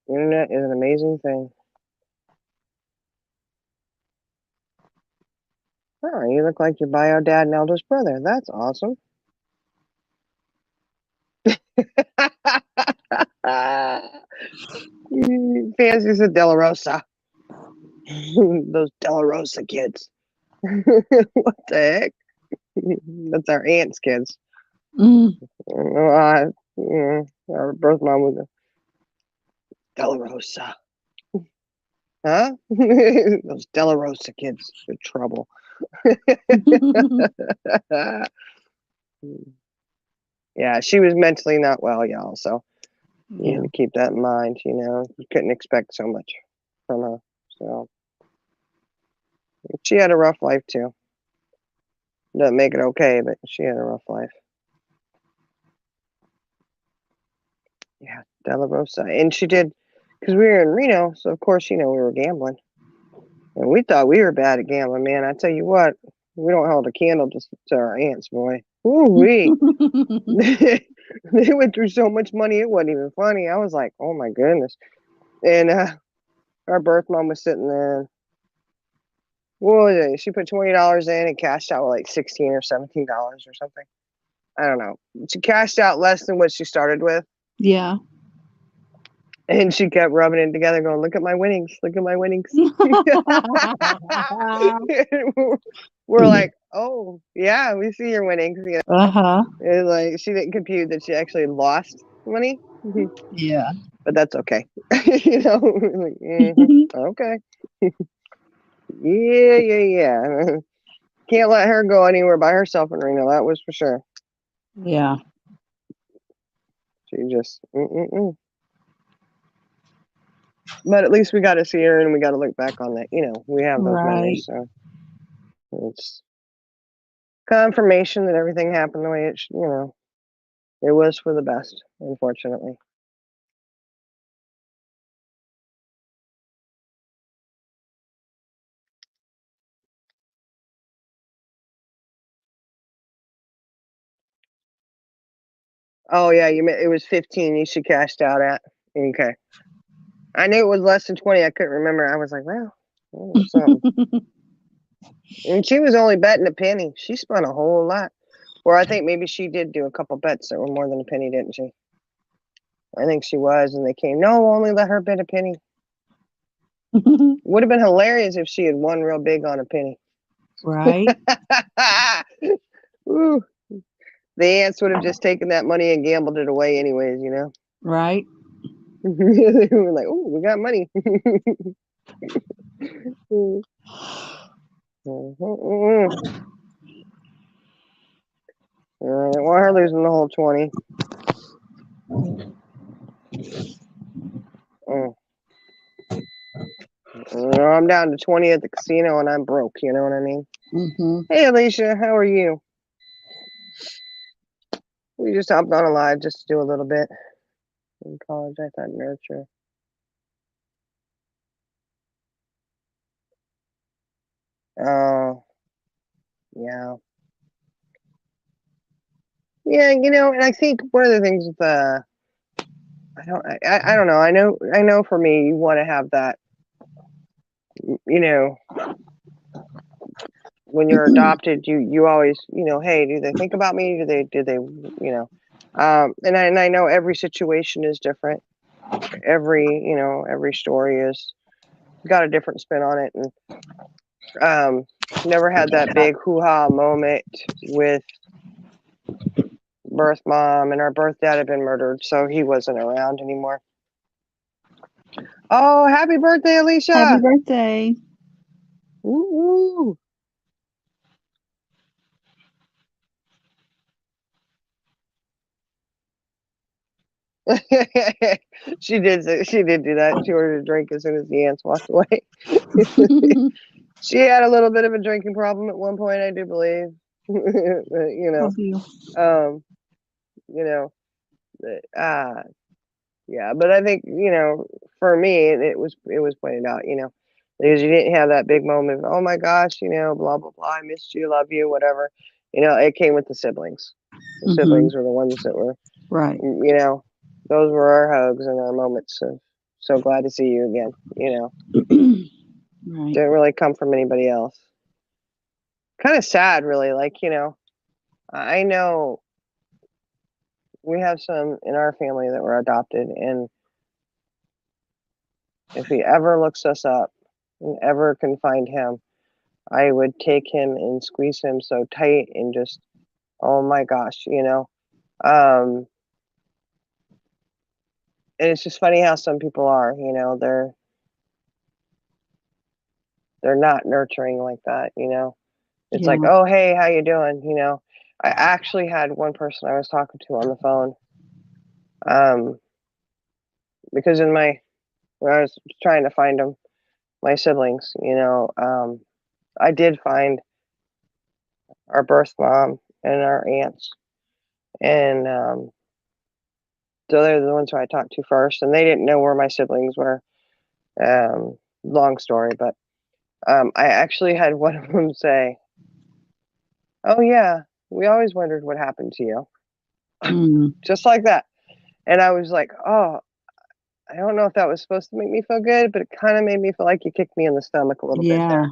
[SPEAKER 1] Yeah. Internet is an amazing thing. Oh, you look like your bio dad and eldest brother. That's awesome. Fancy said De La Rosa. Those De La Rosa kids. What the heck? That's our aunt's kids.
[SPEAKER 4] Mm.
[SPEAKER 1] Our birth mom was a De La Rosa. Huh? Those De La Rosa kids. They're trouble. Yeah, she was mentally not well, y'all. So you
[SPEAKER 4] Yeah.
[SPEAKER 1] have to keep that in mind. You couldn't expect so much from her. So she had a rough life too. Doesn't make it okay, but she had a rough life. Yeah, De La Rosa, and she did because we were in Reno. So of course, we were gambling, and we thought we were bad at gambling. Man, I tell you what, we don't hold a candle to our aunts, boy. Ooh-wee. They went through so much money, it wasn't even funny. I was like, oh my goodness. And our birth mom was sitting there. What was it? She put $20 in and cashed out like $16 or $17 or something. I don't know. She cashed out less than what she started with.
[SPEAKER 4] Yeah.
[SPEAKER 1] And she kept rubbing it together, going, look at my winnings. Look at my winnings. We're like, oh, yeah, we see your winnings.
[SPEAKER 4] Uh-huh.
[SPEAKER 1] It's like she didn't compute that she actually lost money.
[SPEAKER 4] Yeah.
[SPEAKER 1] But that's okay. Like, okay. Yeah. Can't let her go anywhere by herself in Reno. That was for sure.
[SPEAKER 4] Yeah.
[SPEAKER 1] She just, But at least we got to see her and we got to look back on that. We have those memories. So it's confirmation that everything happened the way it was for the best, unfortunately. Oh yeah, it was 15 you should cashed out at. Okay. I knew it was less than 20. I couldn't remember. I was like, well, something. And she was only betting a penny. She spun a whole lot. Or I think maybe she did do a couple bets that were more than a penny, didn't she? I think she was, and they came, no, only let her bet a penny. Would have been hilarious if she had won real big on a penny.
[SPEAKER 4] Right.
[SPEAKER 1] Ooh. The aunts would have just taken that money and gambled it away anyways,
[SPEAKER 4] Right.
[SPEAKER 1] They were like, oh, we got money. I didn't want her losing the whole 20. I'm down to 20 at the casino and I'm broke, you know what I mean?
[SPEAKER 4] Mm-hmm.
[SPEAKER 1] Hey, Alicia, how are you? We just hopped on a live just to do a little bit. In college, I thought nurture. Oh, yeah. Yeah, and I think one of the things with I don't know. I know for me, you want to have that, when you're adopted, you always, hey, do they think about me? Do they, and I know every situation is different. Every story is got a different spin on it. And never had that big hoo-ha moment with birth mom, and our birth dad had been murdered, so he wasn't around anymore. Oh, happy birthday, Alicia!
[SPEAKER 4] Happy birthday.
[SPEAKER 1] Woo-woo. She did do that. She ordered a drink as soon as the ants walked away. She had a little bit of a drinking problem at one point, I do believe.
[SPEAKER 4] Love you.
[SPEAKER 1] Yeah, but I think, for me, it was pointed out, because you didn't have that big moment of, oh my gosh, blah, blah, blah, I missed you, love you, whatever. It came with the siblings. The siblings were the ones that were,
[SPEAKER 4] right.
[SPEAKER 1] Those were our hugs and our moments of so glad to see you again,
[SPEAKER 4] Right.
[SPEAKER 1] Didn't really come from anybody else. Kind of sad, really, like, I know we have some in our family that were adopted, and if he ever looks us up and ever can find him, I would take him and squeeze him so tight and just, oh my gosh, and it's just funny how some people are, they're not nurturing like that, It's like, oh, hey, how you doing? I actually had one person I was talking to on the phone, because when I was trying to find them, my siblings, I did find our birth mom and our aunts, and so they're the ones who I talked to first, and they didn't know where my siblings were. Long story, but I actually had one of them say, "Oh yeah, we always wondered what happened to you," just like that. And I was like, "Oh, I don't know if that was supposed to make me feel good, but it kind of made me feel like you kicked me in the stomach a little bit there."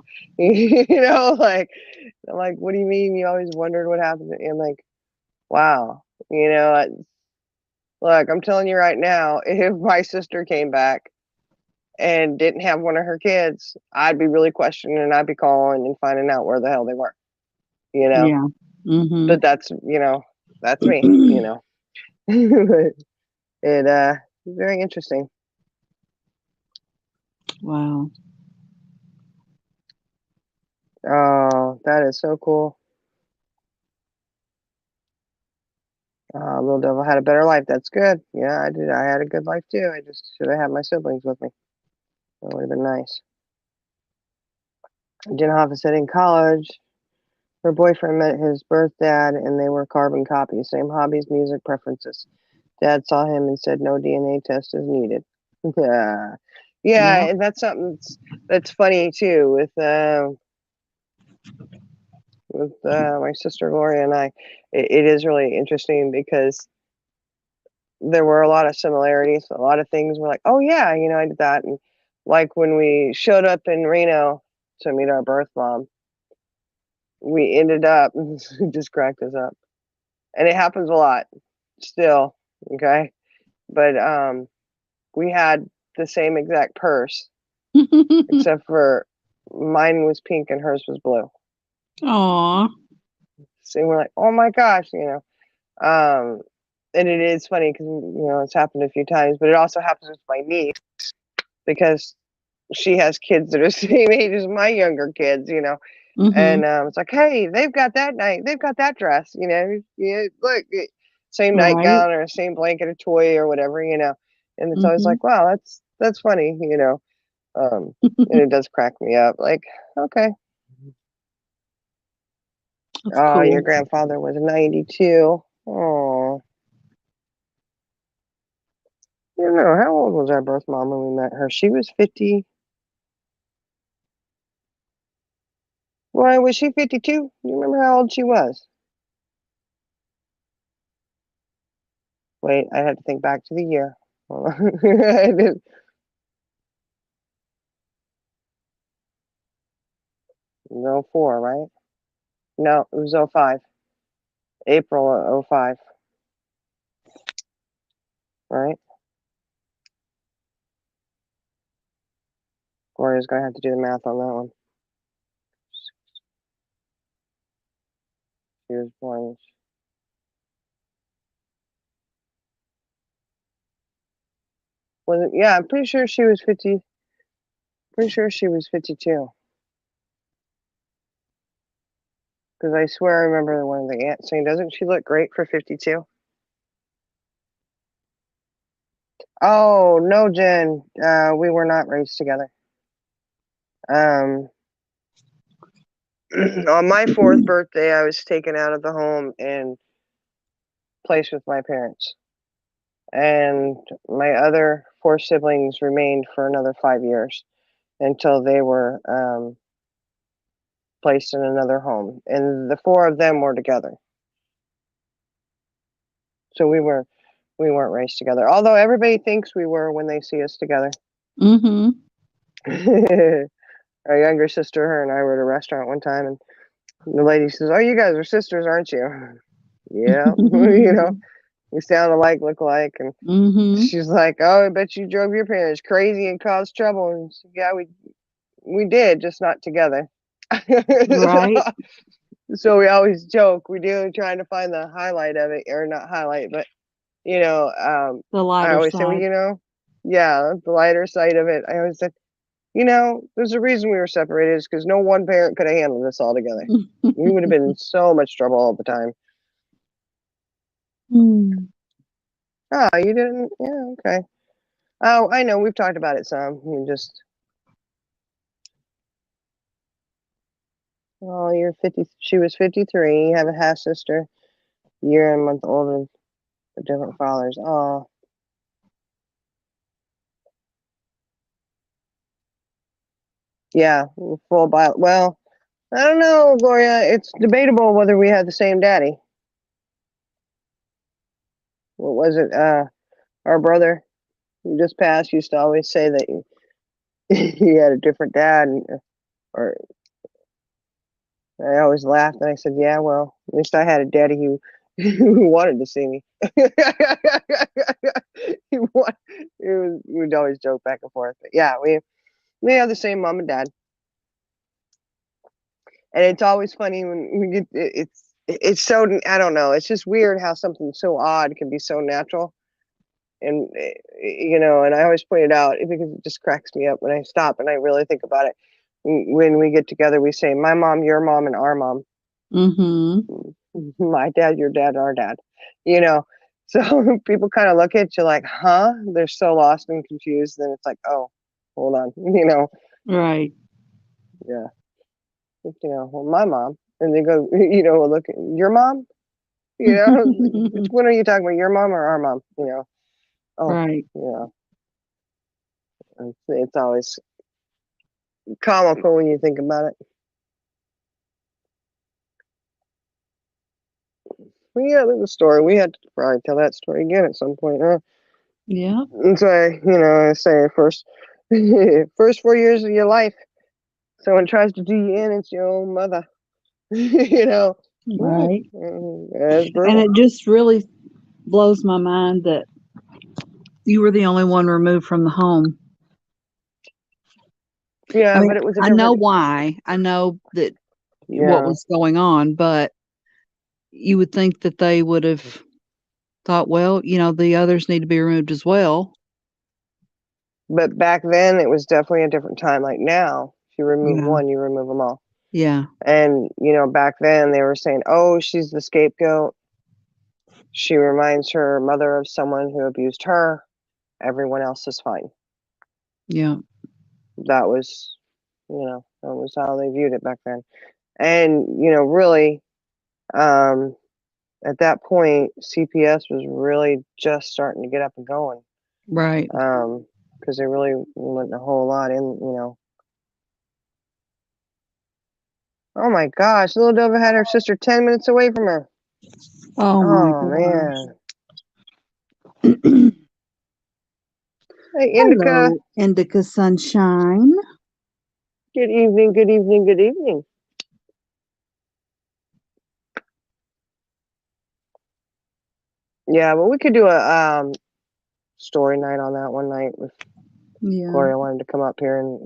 [SPEAKER 1] Like, I'm like, what do you mean you always wondered what happened? And like, wow, look, I'm telling you right now, if my sister came back and didn't have one of her kids, I'd be really questioning, and I'd be calling and finding out where the hell they were,
[SPEAKER 4] Yeah.
[SPEAKER 1] But that's, that's me, It very interesting.
[SPEAKER 4] Wow.
[SPEAKER 1] Oh, that is so cool. Little devil had a better life. That's good. Yeah, I did. I had a good life too. I just should have had my siblings with me. That would have been nice. Jen said in college, her boyfriend met his birth dad, and they were carbon copies. Same hobbies, music, preferences. Dad saw him and said no DNA test is needed. Yeah, and that's something that's funny too with my sister Gloria and I. It is really interesting because there were a lot of similarities. A lot of things were like, oh yeah, I did that. And like when we showed up in Reno to meet our birth mom, we ended up just cracked us up. And it happens a lot still, okay? But we had the same exact purse, except for mine was pink and hers was blue.
[SPEAKER 4] Aw.
[SPEAKER 1] So we're like, oh my gosh, and it is funny because it's happened a few times, but it also happens with my niece because she has kids that are the same age as my younger kids, and it's like, hey, they've got that dress, look, same nightgown or same blanket or toy or whatever, and it's always like, wow, that's funny, and it does crack me up, like, okay.
[SPEAKER 4] That's
[SPEAKER 1] Oh,
[SPEAKER 4] cool.
[SPEAKER 1] your grandfather was 92. Oh, how old was our birth mom when we met her? She was 50. Why was she 52? You remember how old she was? Wait, I had to think back to the year. I did. 04, right? No, it was 05. April of 05. Right? Gloria's going to have to do the math on that one. She was born. Was it? Yeah, I'm pretty sure she was 50. Pretty sure she was 52. Because I swear I remember one of the aunts saying, "Doesn't she look great for 52?" Oh no, Jen. We were not raised together. On my 4th birthday, I was taken out of the home and placed with my parents, and my other 4 siblings remained for another 5 years until they were placed in another home, and the 4 of them were together. So we weren't raised together, although everybody thinks we were when they see us together.
[SPEAKER 4] Mm-hmm.
[SPEAKER 1] Our younger sister, her and I were at a restaurant one time, and the lady says, "Oh, you guys are sisters, aren't you?" Yeah, you know, we sound alike, look alike, and
[SPEAKER 4] Mm-hmm.
[SPEAKER 1] she's like, "Oh, I bet you drove your parents crazy and caused trouble." And said, "Yeah, we did, just not together."
[SPEAKER 4] Right.
[SPEAKER 1] So we always joke. We do trying to find the highlight of it, or not highlight, but you know,
[SPEAKER 4] The
[SPEAKER 1] I
[SPEAKER 4] lighter
[SPEAKER 1] always say, well,
[SPEAKER 4] side.
[SPEAKER 1] you know, yeah, the lighter side of it. I always said, you know, there's a reason we were separated, is because no one parent could have handled this all together. We would have been in so much trouble all the time.
[SPEAKER 4] Mm.
[SPEAKER 1] Oh, you didn't? Yeah, okay. Oh, I know. We've talked about it some. You just, oh, you're 50. She was 53. You have a half sister, year and a month older, but different fathers. Oh, yeah, full bio. Well, I don't know, Gloria. It's debatable whether we had the same daddy. What was it? Our brother who just passed used to always say that he had a different dad, or I always laughed and I said, "Yeah, well, at least I had a daddy who who wanted to see me." We would always joke back and forth. But yeah, we have the same mom and dad, and it's always funny when we get it's so, I don't know. It's just weird how something so odd can be so natural. And you know, and I always point it out because it just cracks me up when I stop and I really think about it. When we get together, we say my mom, your mom, and our mom.
[SPEAKER 4] Mm-hmm.
[SPEAKER 1] My dad, your dad, our dad. You know, so people kind of look at you like, huh? They're so lost and confused. Then it's like, oh, hold on. You know,
[SPEAKER 4] Right.
[SPEAKER 1] yeah. You know, well, my mom, and they go, you know, well, look, your mom. You know, which one are you talking about, your mom or our mom? You know, oh,
[SPEAKER 4] Right.
[SPEAKER 1] yeah. It's always comical when you think about it. Well, yeah, there's a story. We had to probably tell that story again at some point, huh?
[SPEAKER 4] Yeah.
[SPEAKER 1] And so I say first, first 4 years of your life, someone tries to do you in, it's your own mother. You know,
[SPEAKER 4] Right.
[SPEAKER 1] that's
[SPEAKER 4] And
[SPEAKER 1] brutal.
[SPEAKER 4] it just really blows my mind that you were the only one removed from the home. I
[SPEAKER 1] Yeah,
[SPEAKER 4] mean,
[SPEAKER 1] but it was a
[SPEAKER 4] I know
[SPEAKER 1] different.
[SPEAKER 4] why. I know that what
[SPEAKER 1] Yeah,
[SPEAKER 4] was going on, but you would think that they would have thought, well, the others need to be removed as well.
[SPEAKER 1] but back then it was definitely a different time. Like now, if you remove
[SPEAKER 4] Yeah.
[SPEAKER 1] one, you remove them all.
[SPEAKER 4] Yeah.
[SPEAKER 1] And back then they were saying, "Oh, she's the scapegoat. She reminds her mother of someone who abused her. Everyone else is fine."
[SPEAKER 4] Yeah.
[SPEAKER 1] That was, that was how they viewed it back then. And really, at that point, CPS was really just starting to get up and going.
[SPEAKER 4] Right.
[SPEAKER 1] Because they really went a whole lot in. Oh my gosh, little Dova had her sister 10 minutes away from her.
[SPEAKER 4] Oh my
[SPEAKER 1] Oh man.
[SPEAKER 4] gosh.
[SPEAKER 1] Hey, Indica.
[SPEAKER 4] Hello, Indica Sunshine.
[SPEAKER 1] Good evening, good evening, good evening. Yeah, but we could do a story night on that one night if
[SPEAKER 4] Yeah.
[SPEAKER 1] Gloria wanted to come up here and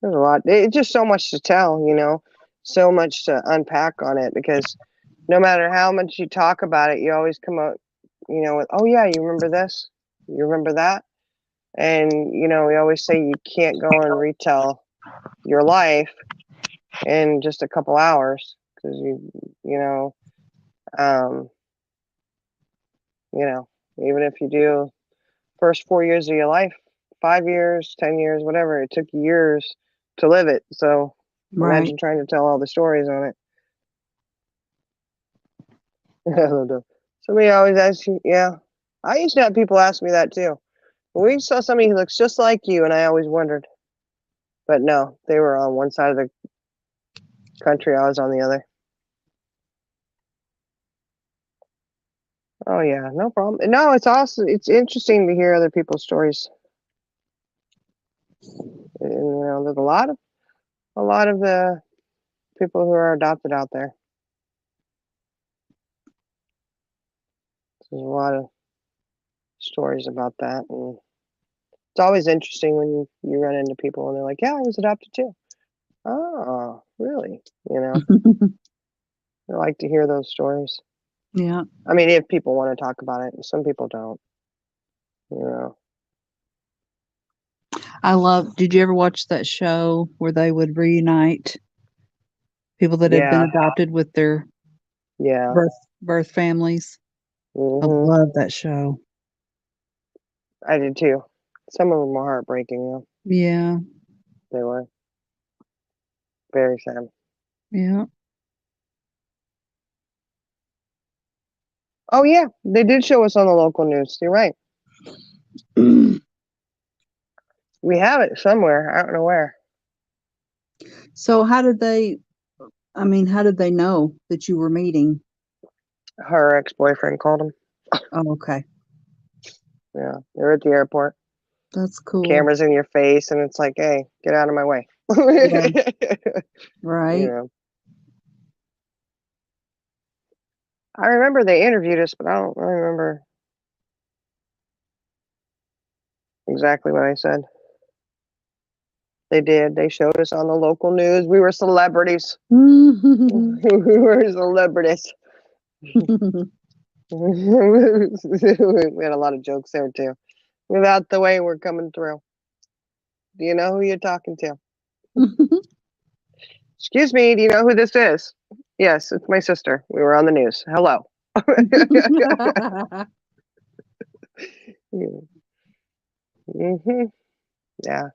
[SPEAKER 1] there's a lot. It's just so much to tell, so much to unpack on it because no matter how much you talk about it, you always come up, with, oh yeah, you remember this, you remember that, and we always say you can't go and retell your life in just a couple hours because um, even if you do first 4 years of your life, 5 years, 10 years, whatever, it took years to live it. So
[SPEAKER 4] Right.
[SPEAKER 1] imagine trying to tell all the stories on it. Somebody always asks you, yeah. I used to have people ask me that too. We saw somebody who looks just like you, and I always wondered. But no, they were on one side of the country, I was on the other. Oh yeah, no problem. No, it's awesome. It's interesting to hear other people's stories. And, there's a lot of the people who are adopted out there. There's a lot of stories about that, and it's always interesting when you run into people and they're like, "Yeah, I was adopted too." Oh, really? I like to hear those stories.
[SPEAKER 4] Yeah.
[SPEAKER 1] I mean, if people want to talk about it, and some people don't.
[SPEAKER 4] Did you ever watch that show where they would reunite people that had been
[SPEAKER 1] Yeah,
[SPEAKER 4] adopted with their
[SPEAKER 1] yeah.
[SPEAKER 4] birth families? I
[SPEAKER 1] Hmm.
[SPEAKER 4] love that show.
[SPEAKER 1] I did too. Some of them were heartbreaking, though.
[SPEAKER 4] Yeah.
[SPEAKER 1] They were very sad.
[SPEAKER 4] Yeah.
[SPEAKER 1] Oh yeah, they did show us on the local news. You're right. We have it somewhere. I don't know where.
[SPEAKER 4] So how did they know that you were meeting?
[SPEAKER 1] Her ex-boyfriend called him.
[SPEAKER 4] Oh, okay.
[SPEAKER 1] Yeah, they're at the airport.
[SPEAKER 4] That's cool.
[SPEAKER 1] Cameras in your face, and it's like, hey, get out of my way.
[SPEAKER 4] Yeah. Right.
[SPEAKER 1] I remember they interviewed us, but I don't really remember exactly what I said. They did. They showed us on the local news. We were celebrities. We were celebrities. We had a lot of jokes there too. Without the way we're coming through. Do you know who you're talking to? Excuse me, do you know who this is? Yes, it's my sister. We were on the news. Hello. Hmm. Yeah.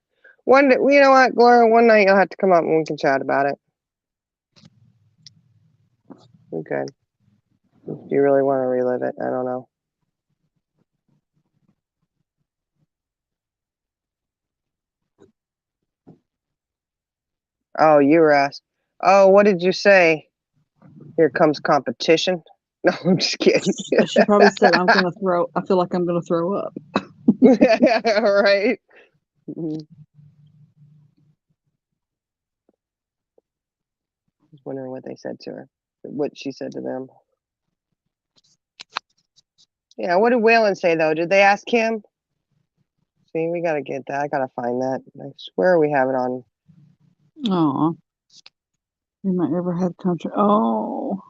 [SPEAKER 1] One day, you know what, Gloria? One night you'll have to come up and we can chat about it. We could. If you really want to relive it, I don't know. Oh, you were asked. Oh, what did you say? Here comes competition. No, I'm just kidding.
[SPEAKER 4] She probably said, I feel like I'm gonna throw up.
[SPEAKER 1] Right. I was wondering what they said to her. What she said to them. Yeah, what did Waylon say though? Did they ask him? See, we gotta get that. I gotta find that. I swear we have it on.
[SPEAKER 4] Aw. In my ever had country. Oh.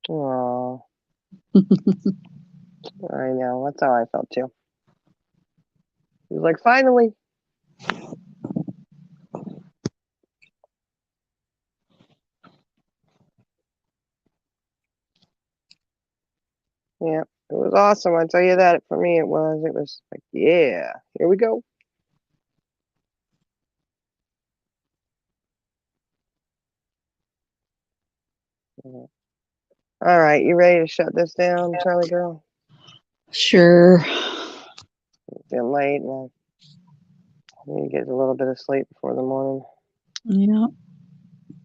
[SPEAKER 1] Oh, I know. That's how I felt too. He was like, finally. Yeah, it was awesome. I tell you that. For me, it was. It was like, yeah, here we go. All right, you ready to shut this down, Charlie girl?
[SPEAKER 4] Sure.
[SPEAKER 1] It's getting late, and I need to get a little bit of sleep before the morning.
[SPEAKER 4] Yeah.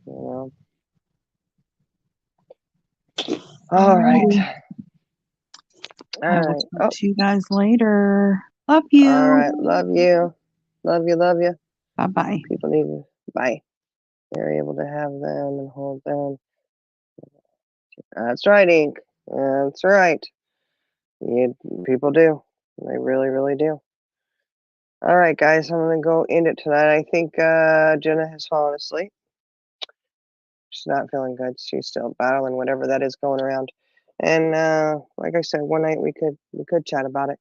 [SPEAKER 1] All right.
[SPEAKER 4] I
[SPEAKER 1] All
[SPEAKER 4] will
[SPEAKER 1] right.
[SPEAKER 4] talk
[SPEAKER 1] Oh,
[SPEAKER 4] to you guys later. Love you.
[SPEAKER 1] all right. Love you. Love you. Love you.
[SPEAKER 4] Bye bye.
[SPEAKER 1] People need to. Bye. they're able to have them and hold them. That's right, Ink. That's right. People do. They really, really do. All right, guys, I'm gonna go end it tonight. I think Jenna has fallen asleep. She's not feeling good. She's still battling whatever that is going around. And like I said, one night we could chat about it.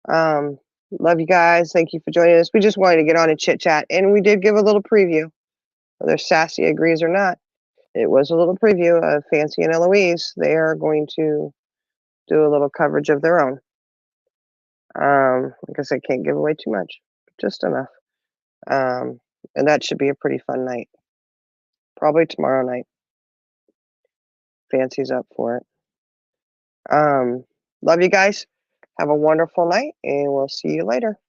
[SPEAKER 1] Love you guys. Thank you for joining us. We just wanted to get on and chit chat, and we did give a little preview, whether Sassy agrees or not. It was a little preview of Fancy and Eloise. They are going to do a little coverage of their own. Like I said, can't give away too much, just enough. And that should be a pretty fun night. Probably tomorrow night. Fancy's up for it. Love you guys. Have a wonderful night, and we'll see you later.